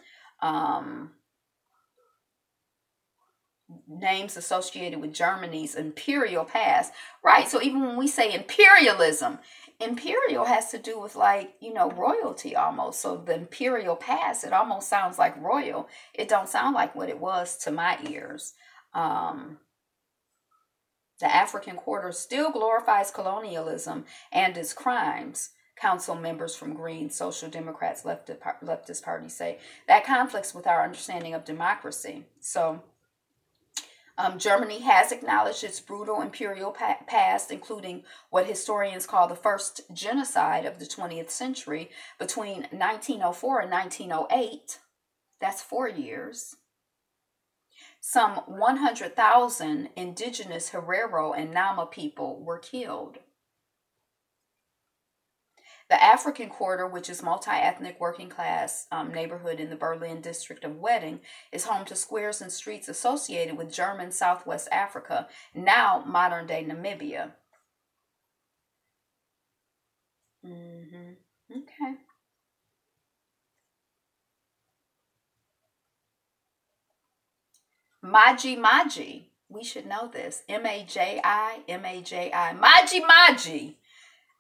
Names associated with Germany's imperial past. Right, so even when we say imperialism, imperial has to do with royalty almost. So the imperial past, it almost sounds like royal. It don't sound like what it was to my ears. The African Quarter still glorifies colonialism and its crimes. Council members from Green, Social Democrats, leftist parties say that conflicts with our understanding of democracy. So Germany has acknowledged its brutal imperial past, including what historians call the first genocide of the 20th century between 1904 and 1908. That's 4 years. Some 100,000 indigenous Herero and Nama people were killed. The African Quarter, which is multi-ethnic working class neighborhood in the Berlin district of Wedding, is home to squares and streets associated with German Southwest Africa, now modern-day Namibia. Okay. Maji Maji. We should know this. M-A-J-I, M-A-J-I. Maji Maji.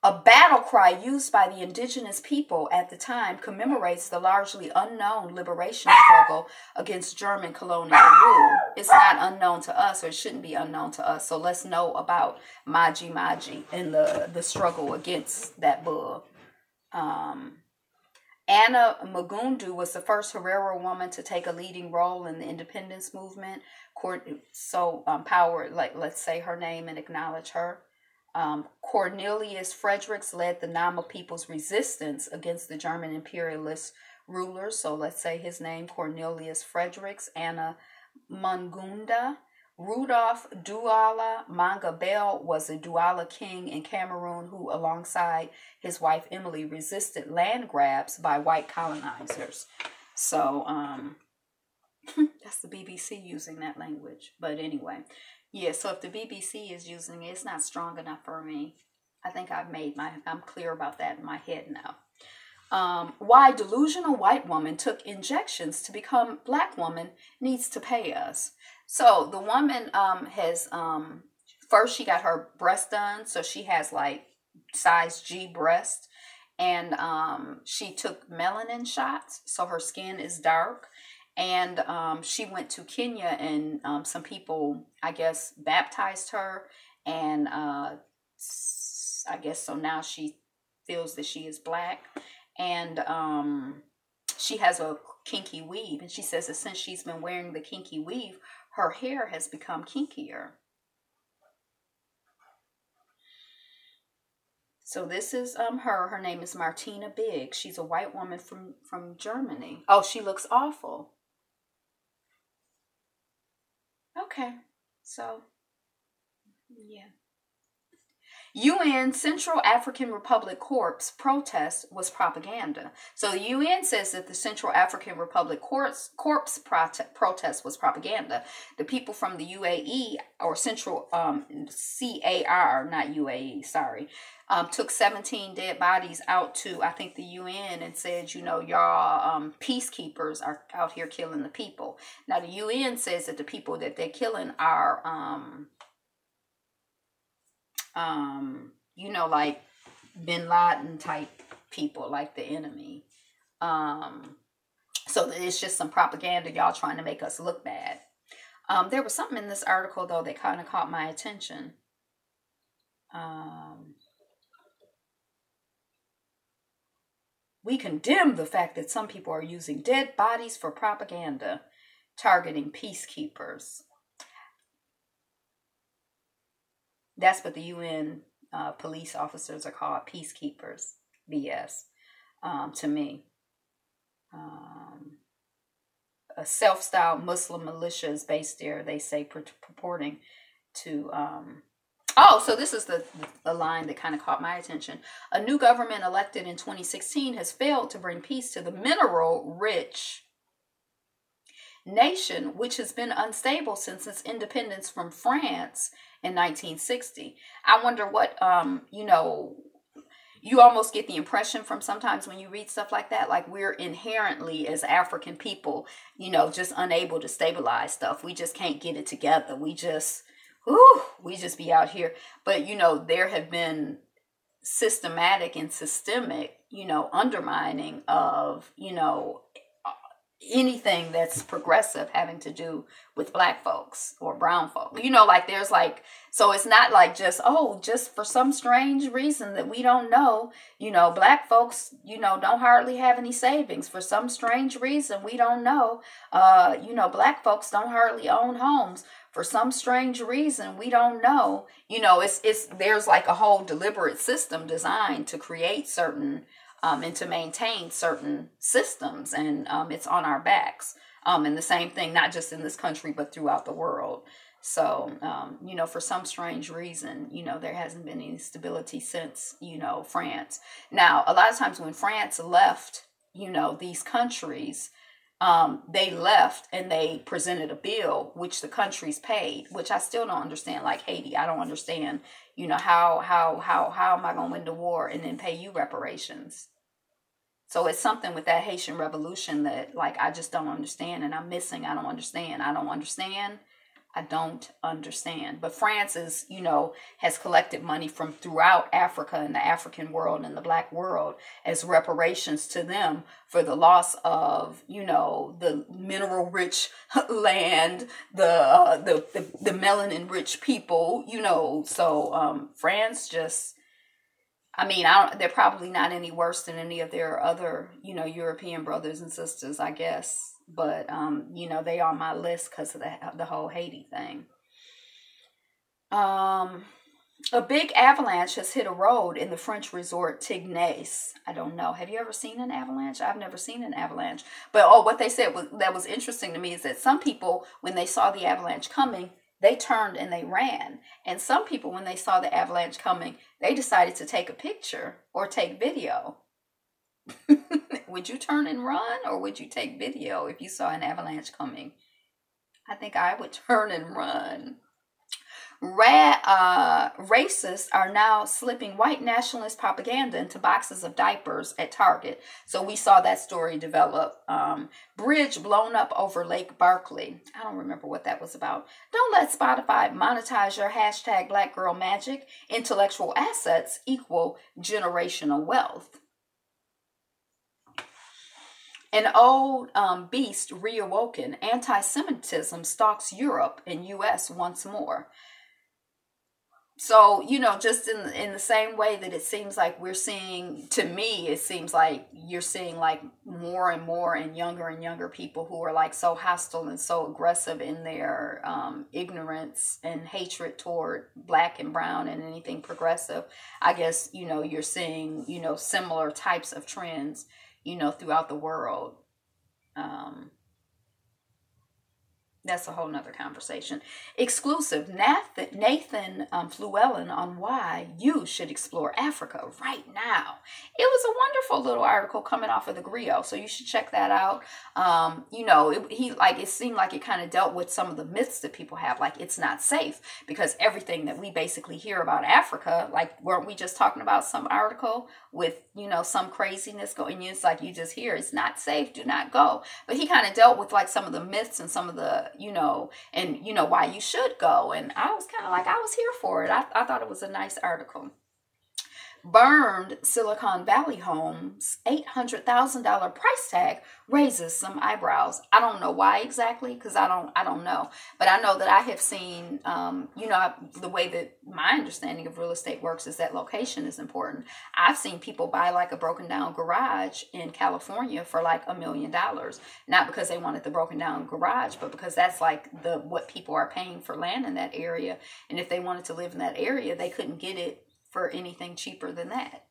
A battle cry used by the indigenous people at the time commemorates the largely unknown liberation struggle against German colonial rule. It's not unknown to us, or it shouldn't be unknown to us. So let's know about Maji Maji and the struggle against that bug. Anna Magundu was the first Herero woman to take a leading role in the independence movement. So power, let's say her name and acknowledge her. Cornelius Fredericks led the Nama people's resistance against the German imperialist rulers. So let's say his name, Cornelius Fredericks. Anna Mangunda. Rudolph Douala Manga Bell was a Douala king in Cameroon who, alongside his wife Emily, resisted land grabs by white colonizers. So, That's the BBC using that language. But anyway, yeah, so if the BBC is using it, it's not strong enough for me. I think I'm clear about that in my head now. Why delusional white woman took injections to become black woman needs to pay us. So the woman has first she got her breast done, so she has like size G breast, and she took melanin shots, so her skin is dark. And she went to Kenya, and some people, I guess, baptized her, and I guess so now she feels that she is black. And she has a kinky weave, and she says that since she's been wearing the kinky weave, her hair has become kinkier. So this is her name is Martina Big. She's a white woman from Germany. Oh, she looks awful. Okay, so yeah. UN Central African Republic Corps protest was propaganda. So the UN says that the Central African Republic Corps protest was propaganda. The people from the UAE, or Central CAR, not UAE, sorry, took 17 dead bodies out to, I think, the UN and said, y'all peacekeepers are out here killing the people. Now the UN says that the people that they're killing are like Bin Laden type people, like the enemy. So it's just some propaganda, y'all trying to make us look bad. There was something in this article, though, that kind of caught my attention. We condemn the fact that some people are using dead bodies for propaganda, targeting peacekeepers. That's what the UN police officers are called, peacekeepers. BS to me. A self-styled Muslim militia is based there, they say, purporting to... so this is the line that kind of caught my attention. A new government elected in 2016 has failed to bring peace to the mineral-rich nation, which has been unstable since its independence from France in 1960. I wonder what, you almost get the impression from sometimes when you read stuff like that, like we're inherently as African people, just unable to stabilize stuff. We just can't get it together. We just be out here. But, there have been systematic and systemic, undermining of, anything that's progressive having to do with black folks or brown folks. So it's not like just for some strange reason that we don't know, black folks, don't hardly have any savings. For some strange reason we don't know, black folks don't hardly own homes. For some strange reason we don't know, there's like a whole deliberate system designed to create certain and to maintain certain systems, and it's on our backs. And the same thing, not just in this country, but throughout the world. So, for some strange reason, there hasn't been any stability since, France. Now, a lot of times when France left, these countries, they left and they presented a bill which the countries paid, which I still don't understand. Like Haiti, I don't understand, how am I going to win the war and then pay you reparations? So it's something with that Haitian revolution that, like, I just don't understand, and I'm missing. I don't understand. But France is, has collected money from throughout Africa and the African world and the black world as reparations to them for the loss of, the mineral rich land, the melanin rich people, So France just, they're probably not any worse than any of their other, European brothers and sisters, I guess. But, they are on my list because of the whole Haiti thing. A big avalanche has hit a road in the French resort Tignes. I don't know. Have you ever seen an avalanche? I've never seen an avalanche. But, what they said that was interesting to me is that some people, when they saw the avalanche coming, they turned and they ran. And some people, when they saw the avalanche coming, they decided to take a picture or take video. would you turn and run, or would you take video if you saw an avalanche coming? I think I would turn and run. Racists are now slipping white nationalist propaganda into boxes of diapers at Target. So we saw that story develop. Bridge blown up over Lake Barkley. I don't remember what that was about. Don't let Spotify monetize your hashtag Black Girl Magic. Intellectual assets equal generational wealth. An old beast reawoken. Anti-Semitism stalks Europe and U.S. once more. So, just in the same way that it seems like we're seeing, to me, it seems like you're seeing like more and more and younger people who are like so hostile and so aggressive in their ignorance and hatred toward black and brown and anything progressive. I guess, you're seeing, similar types of trends, throughout the world. That's a whole nother conversation. Exclusive, Nathan Fluellen on why you should explore Africa right now. It was a wonderful little article coming off of the Griot, so you should check that out. It seemed like it kind of dealt with some of the myths that people have, like it's not safe, because everything that we basically hear about Africa, like weren't we just talking about some article with, some craziness going? It's like you just hear it's not safe, do not go. But he kind of dealt with like some of the myths and some of the, why you should go. And I was kind of like, I was here for it. I thought it was a nice article. Burned Silicon Valley homes, $800,000 price tag raises some eyebrows. I don't know why exactly, because I don't know. But I know that I have seen, the way that my understanding of real estate works is that location is important. I've seen people buy like a broken down garage in California for like $1 million. Not because they wanted the broken down garage, but because that's like what people are paying for land in that area. And if they wanted to live in that area, they couldn't get it for anything cheaper than that,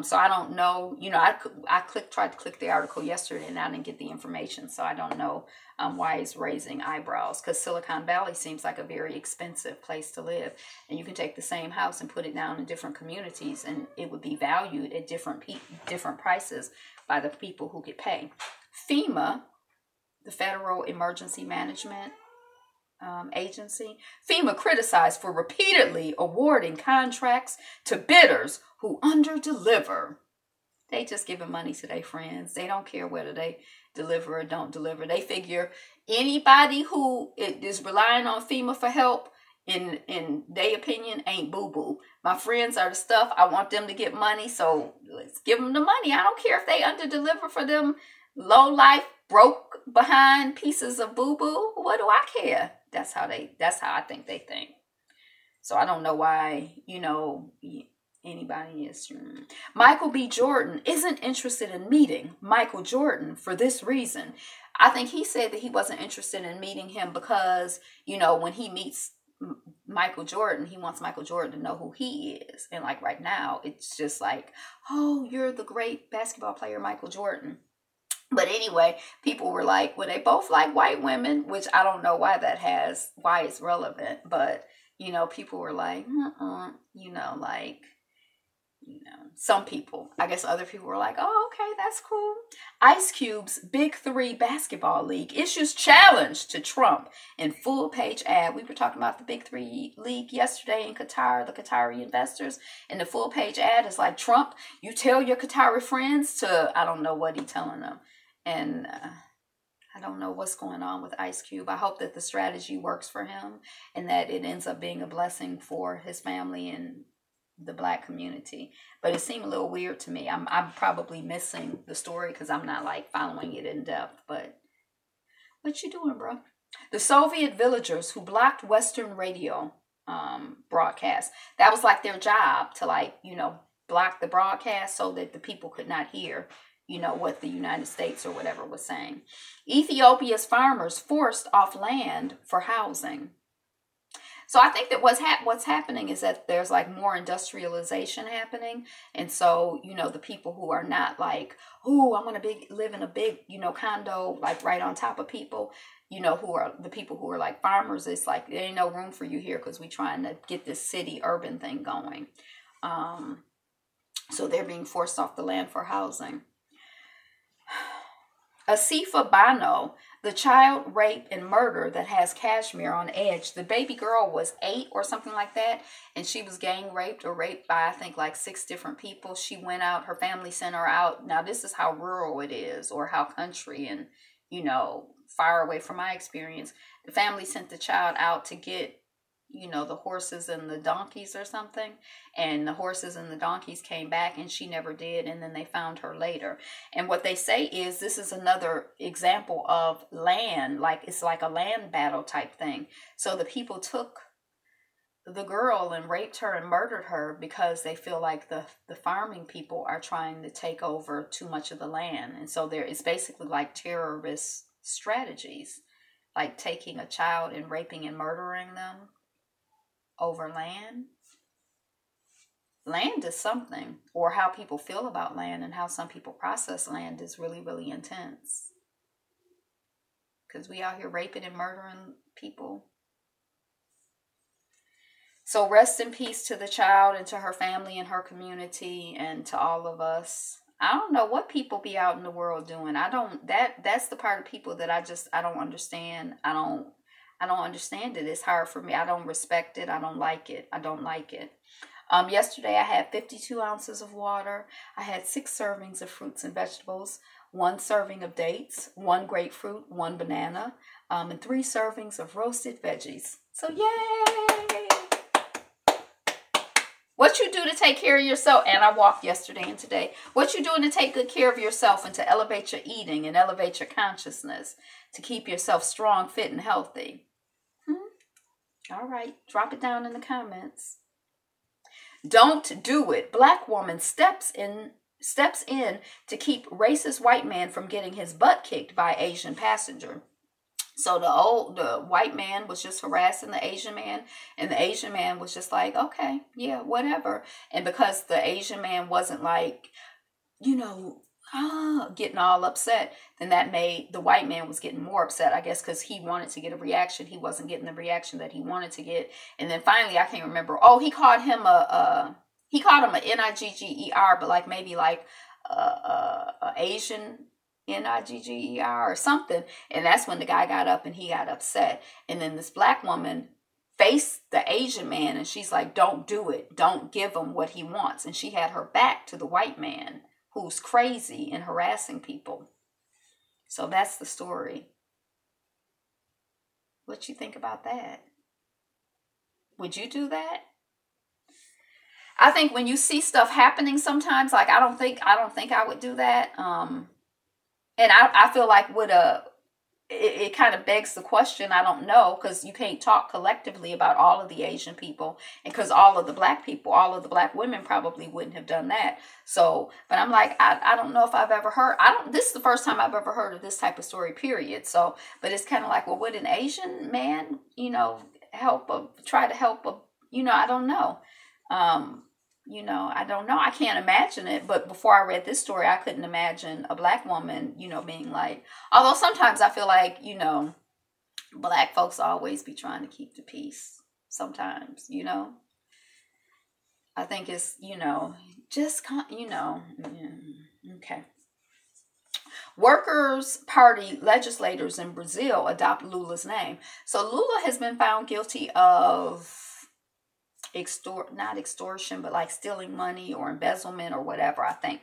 So I don't know, I tried to click the article yesterday and I didn't get the information. So I don't know why it's raising eyebrows, because Silicon Valley seems like a very expensive place to live. And you can take the same house and put it down in different communities and it would be valued at different prices by the people who get paid. FEMA, the Federal Emergency Management Agency. FEMA criticized for repeatedly awarding contracts to bidders who underdeliver. They just giving money to their friends. They don't care whether they deliver or don't deliver. They figure anybody who is relying on FEMA for help, in their opinion, ain't boo-boo. My friends are the stuff. I want them to get money, so let's give them the money. I don't care if they underdeliver for them low life, broke behind pieces of boo-boo. What do I care? That's how I think they think. So I don't know why, anybody is. Michael B. Jordan isn't interested in meeting Michael Jordan for this reason. I think he said that he wasn't interested in meeting him because, when he meets Michael Jordan, he wants Michael Jordan to know who he is. And like right now, it's just like, oh, you're the great basketball player, Michael Jordan. But anyway, people were like, well, they both like white women, which I don't know why why it's relevant. But, people were like, some people, I guess other people were like, oh, okay, that's cool. Ice Cube's Big Three Basketball League issues challenge to Trump in full page ad. We were talking about the Big Three League yesterday in Qatar, the Qatari investors. And the full page ad is like, Trump, you tell your Qatari friends to, I don't know what he's telling them. And I don't know what's going on with Ice Cube. I hope that the strategy works for him and that it ends up being a blessing for his family and the black community. But it seemed a little weird to me. I'm probably missing the story because I'm not like following it in depth. But what you doing, bro? The Soviet villagers who blocked Western radio broadcast. That was like their job to block the broadcast so that the people could not hear what the United States or whatever was saying. Ethiopia's farmers forced off land for housing. So I think that what's happening is that there's like more industrialization happening. And so, the people who are not like, oh, I'm going to live in a big, condo, like right on top of people, who are the people who are like farmers. It's like, there ain't no room for you here because we're trying to get this city urban thing going. So they're being forced off the land for housing. Asifa Bano, the child rape and murder that has Kashmir on edge. The baby girl was 8 or something like that, and she was gang raped or raped by, I think, like 6 different people. She went out, her family sent her out. Now, this is how rural it is, or how country and, far away from my experience. The family sent the child out to get, the horses and the donkeys or something. And the horses and the donkeys came back and she never did. And then they found her later. And what they say is this is another example of land. Like it's like a land battle type thing. So the people took the girl and raped her and murdered her because they feel like the farming people are trying to take over too much of the land. And so it's basically like terrorist strategies, like taking a child and raping and murdering them over land. Land is something, or how people feel about land and how some people process land is really, really intense. Because we out here raping and murdering people. So rest in peace to the child and to her family and her community and to all of us. I don't know what people be out in the world doing. That's the part of people that I don't understand. I don't understand it. It's hard for me. I don't respect it. I don't like it. Yesterday I had 52 ounces of water. I had 6 servings of fruits and vegetables, 1 serving of dates, 1 grapefruit, 1 banana, and 3 servings of roasted veggies. So yay! What you do to take care of yourself, and I walked yesterday and today, what you doing to take good care of yourself and to elevate your eating and elevate your consciousness, to keep yourself strong, fit, and healthy? All right, drop it down in the comments. Don't do it. Black woman steps in to keep racist white man from getting his butt kicked by Asian passenger. So the white man was just harassing the Asian man, and the Asian man was just like, okay, yeah, whatever. And because the Asian man wasn't like, getting all upset, then that made the white man was getting more upset, I guess, because he wanted to get a reaction. He wasn't getting the reaction that he wanted to get. And then finally, I can't remember. Oh, he called him a Nigger, but like maybe like a Asian Nigger or something. And that's when the guy got up and he got upset. And then this black woman faced the Asian man and she's like, don't do it. Don't give him what he wants. And she had her back to the white man who's crazy and harassing people. So that's the story. What you think about that? Would you do that? I think when you see stuff happening sometimes, like I don't think I would do that. And I feel like it kind of begs the question, I don't know, because you can't talk collectively about all of the Asian people, and because all of the black people, all of the black women probably wouldn't have done that. So, but I'm like, I don't know if I've ever heard, this is the first time I've ever heard of this type of story, period. So, but it's kind of like, well, would an Asian man, try to help, I don't know. I don't know. I can't imagine it. But before I read this story, I couldn't imagine a black woman, being like, although sometimes I feel like, black folks always be trying to keep the peace sometimes, I think it's, okay. Workers' Party legislators in Brazil adopt Lula's name. So Lula has been found guilty of not extortion, but like stealing money or embezzlement or whatever, I think.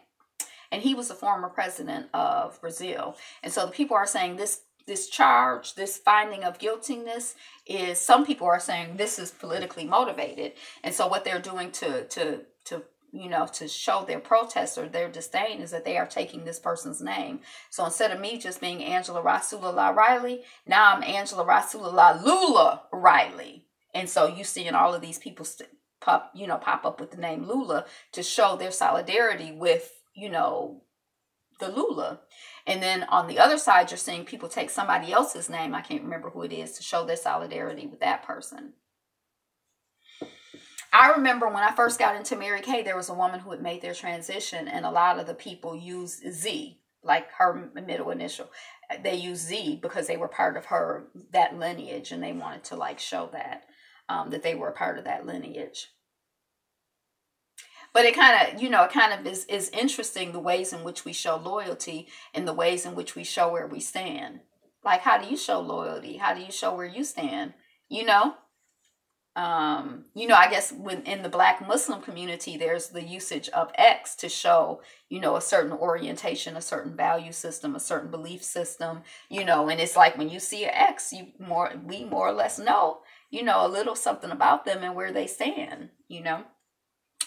And he was the former president of Brazil. And so the people are saying this charge, this finding of guiltiness is, some people are saying this is politically motivated. And so what they're doing to show their protest or their disdain is that they are taking this person's name. So instead of me just being Angela Rasulullah Riley, now I'm Angela Rasulullah Lula Riley. And so you seeing all of these people pop up with the name Lula to show their solidarity with, the Lula. And then on the other side, you're seeing people take somebody else's name, I can't remember who it is, to show their solidarity with that person. I remember when I first got into Mary Kay, there was a woman who had made their transition, and a lot of the people used Z, like her middle initial. They used Z because they were part of that lineage, and they wanted to show that. That they were a part of that lineage. But it kind of, it kind of is interesting, the ways in which we show loyalty and the ways in which we show where we stand. Like, how do you show loyalty? How do you show where you stand? I guess when in the Black Muslim community, there's the usage of X to show, a certain orientation, a certain value system, a certain belief system, and it's like when you see an X, we more or less know, a little something about them and where they stand,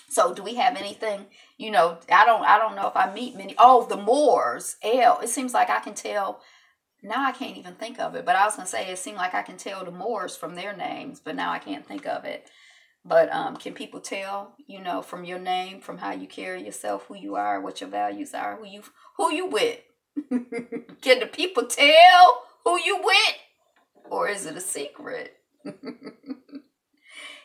So do we have anything, I don't know if I meet many. Oh, the Moors, L. It seems like I can tell. Now I can't even think of it, but I was going to say it seemed like I can tell the Moors from their names, but now I can't think of it. But can people tell, from your name, from how you carry yourself, who you are, what your values are, who you with? Can the people tell who you with? Or is it a secret?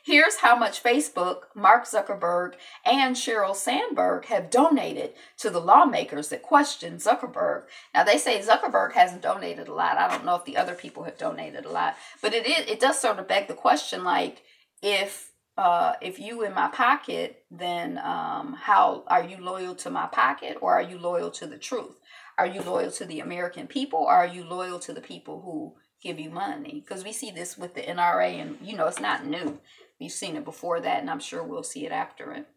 Here's how much Facebook, Mark Zuckerberg, and Sheryl Sandberg have donated to the lawmakers that question Zuckerberg. Now, they say Zuckerberg hasn't donated a lot. I don't know if the other people have donated a lot. But it does sort of beg the question, like, if you in my pocket, then how are you loyal to my pocket, or are you loyal to the truth? Are you loyal to the American people, or are you loyal to the people who give you money? Because we see this with the NRA, and it's not new. We've seen it before that, and I'm sure we'll see it after it.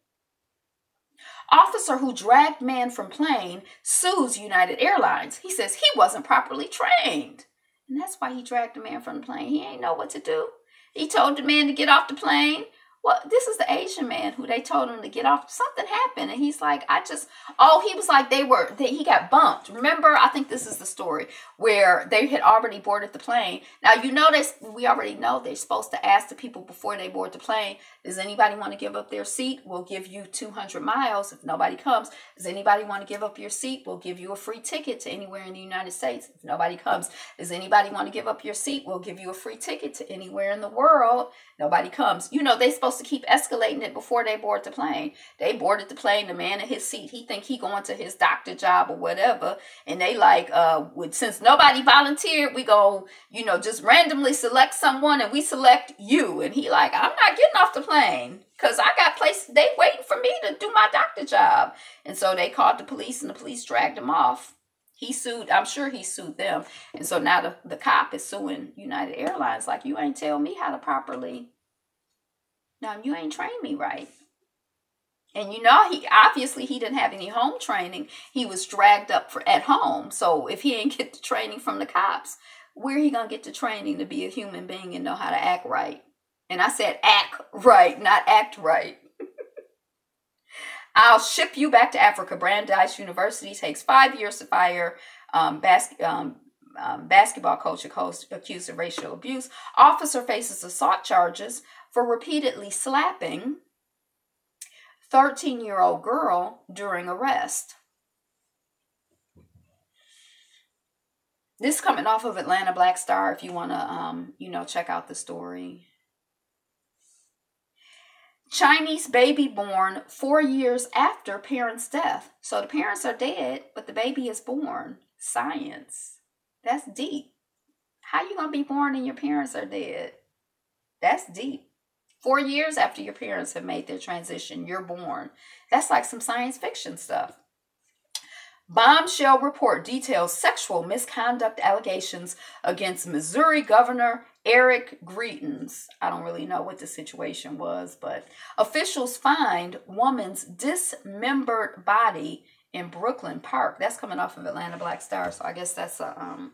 Officer who dragged man from plane sues United Airlines. He says he wasn't properly trained, and that's why he dragged the man from the plane. He ain't know what to do. He told the man to get off the plane. Well, this is the Asian man who they told him to get off. Something happened, and he's like, he was like, he got bumped. Remember, I think this is the story where they had already boarded the plane. Now, we already know they're supposed to ask the people before they board the plane, does anybody want to give up their seat? We'll give you 200 miles if nobody comes. Does anybody want to give up your seat? We'll give you a free ticket to anywhere in the United States if nobody comes. Does anybody want to give up your seat? We'll give you a free ticket to anywhere in the world. Nobody comes. They're supposed to keep escalating it before they board the plane. They boarded the plane, the man in his seat, he think he going to his doctor job or whatever, and they like, since nobody volunteered, we go, just randomly select someone, and we select you. And he like, I'm not getting off the plane because I got places, they waiting for me to do my doctor job. And so they called the police, and the police dragged him off. He sued, I'm sure he sued them. And so now the cop is suing United Airlines, like, you ain't tell me how to properly, now you ain't trained me right. And he didn't have any home training. He was dragged up at home. So if he ain't get the training from the cops, where he gonna get the training to be a human being and know how to act right? And I said act right, not act right. I'll ship you back to Africa. Brandeis University takes 5 years to fire basketball coach accused of racial abuse. Officer faces assault charges for repeatedly slapping 13-year-old girl during arrest. This is coming off of Atlanta Black Star if you want to, check out the story. Chinese baby born 4 years after parent's death. So the parents are dead, but the baby is born. Science. That's deep. How you going to be born and your parents are dead? That's deep. 4 years after your parents have made their transition, you're born. That's like some science fiction stuff. Bombshell report details sexual misconduct allegations against Missouri Governor Eric Greitens. I don't really know what the situation was, but officials find woman's dismembered body in Brooklyn Park. That's coming off of Atlanta Black Star, so I guess that's a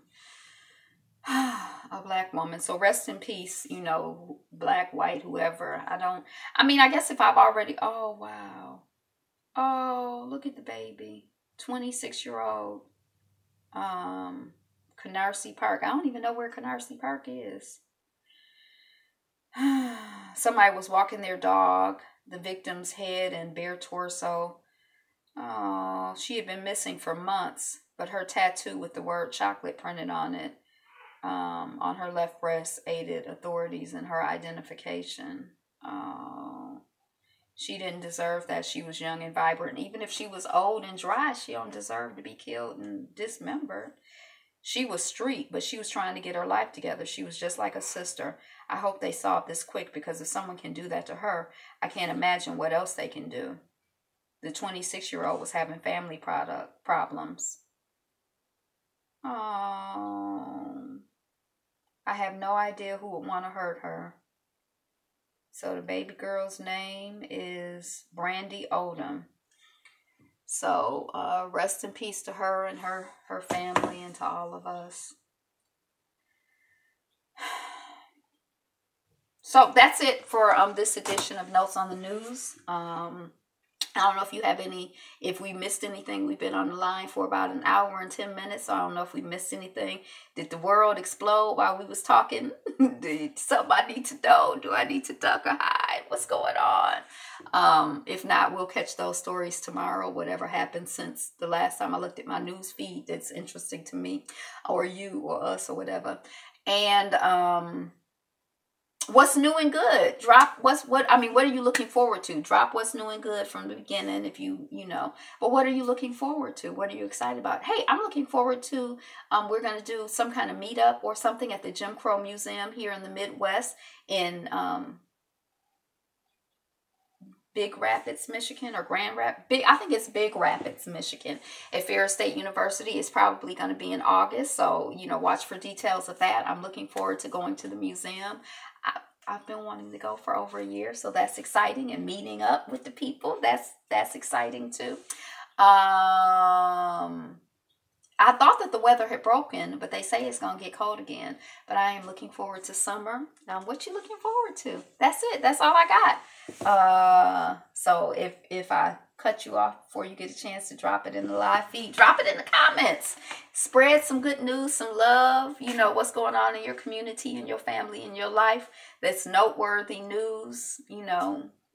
black woman. So rest in peace, black, white, whoever. I guess if I've already, oh, wow. Oh, look at the baby. 26-year-old Canarsie Park. I don't even know where Canarsie Park is. Somebody was walking their dog, the victim's head and bare torso. Oh, she had been missing for months, but her tattoo with the word chocolate printed on it on her left breast aided authorities in her identification. Oh, she didn't deserve that. She was young and vibrant. Even if she was old and dry, she don't deserve to be killed and dismembered. She was street, but she was trying to get her life together. She was just like a sister. I hope they solve this quick, because if someone can do that to her, I can't imagine what else they can do. the 26-year-old was having family problems. Oh, I have no idea who would want to hurt her. So the baby girl's name is Brandy Odom. So rest in peace to her and her family and to all of us. So that's it for this edition of Notes on the News. I don't know if you have if we missed anything. We've been on the line for about an hour and 10 minutes. So I don't know if we missed anything. Did the world explode while we was talking? Did something I need to know? Do I need to duck or hide? What's going on? If not, we'll catch those stories tomorrow, whatever happened since the last time I looked at my news feed that's interesting to me or you or us or whatever. And what's new and good? What are you looking forward to? Drop what's new and good from the beginning if you know. But what are you looking forward to? What are you excited about? Hey, I'm looking forward to we're going to do some kind of meetup or something at the Jim Crow Museum here in the Midwest in Big Rapids, Michigan, or I think it's Big Rapids, Michigan, at Ferris State University. It's probably going to be in August, so watch for details of that. I'm looking forward to going to the museum. I've been wanting to go for over a year, so that's exciting, and meeting up with the people, that's exciting too. I thought that the weather had broken, but they say it's going to get cold again. But I am looking forward to summer. What you looking forward to? That's it. That's all I got. So if I cut you off before you get a chance to drop it in the live feed, drop it in the comments. Spread some good news, some love. What's going on in your community, in your family, in your life. That's noteworthy news.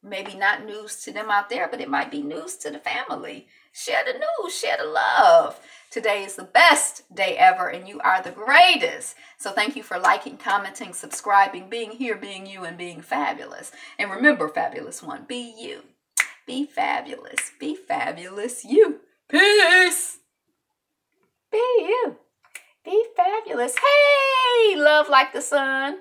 Maybe not news to them out there, but it might be news to the family. Share the news, share the love. Today is the best day ever, and you are the greatest. So thank you for liking, commenting, subscribing, being here, being you, and being fabulous. And remember, fabulous one, be you. Be fabulous. Be fabulous you. Peace. Be you. Be fabulous. Hey, love like the sun.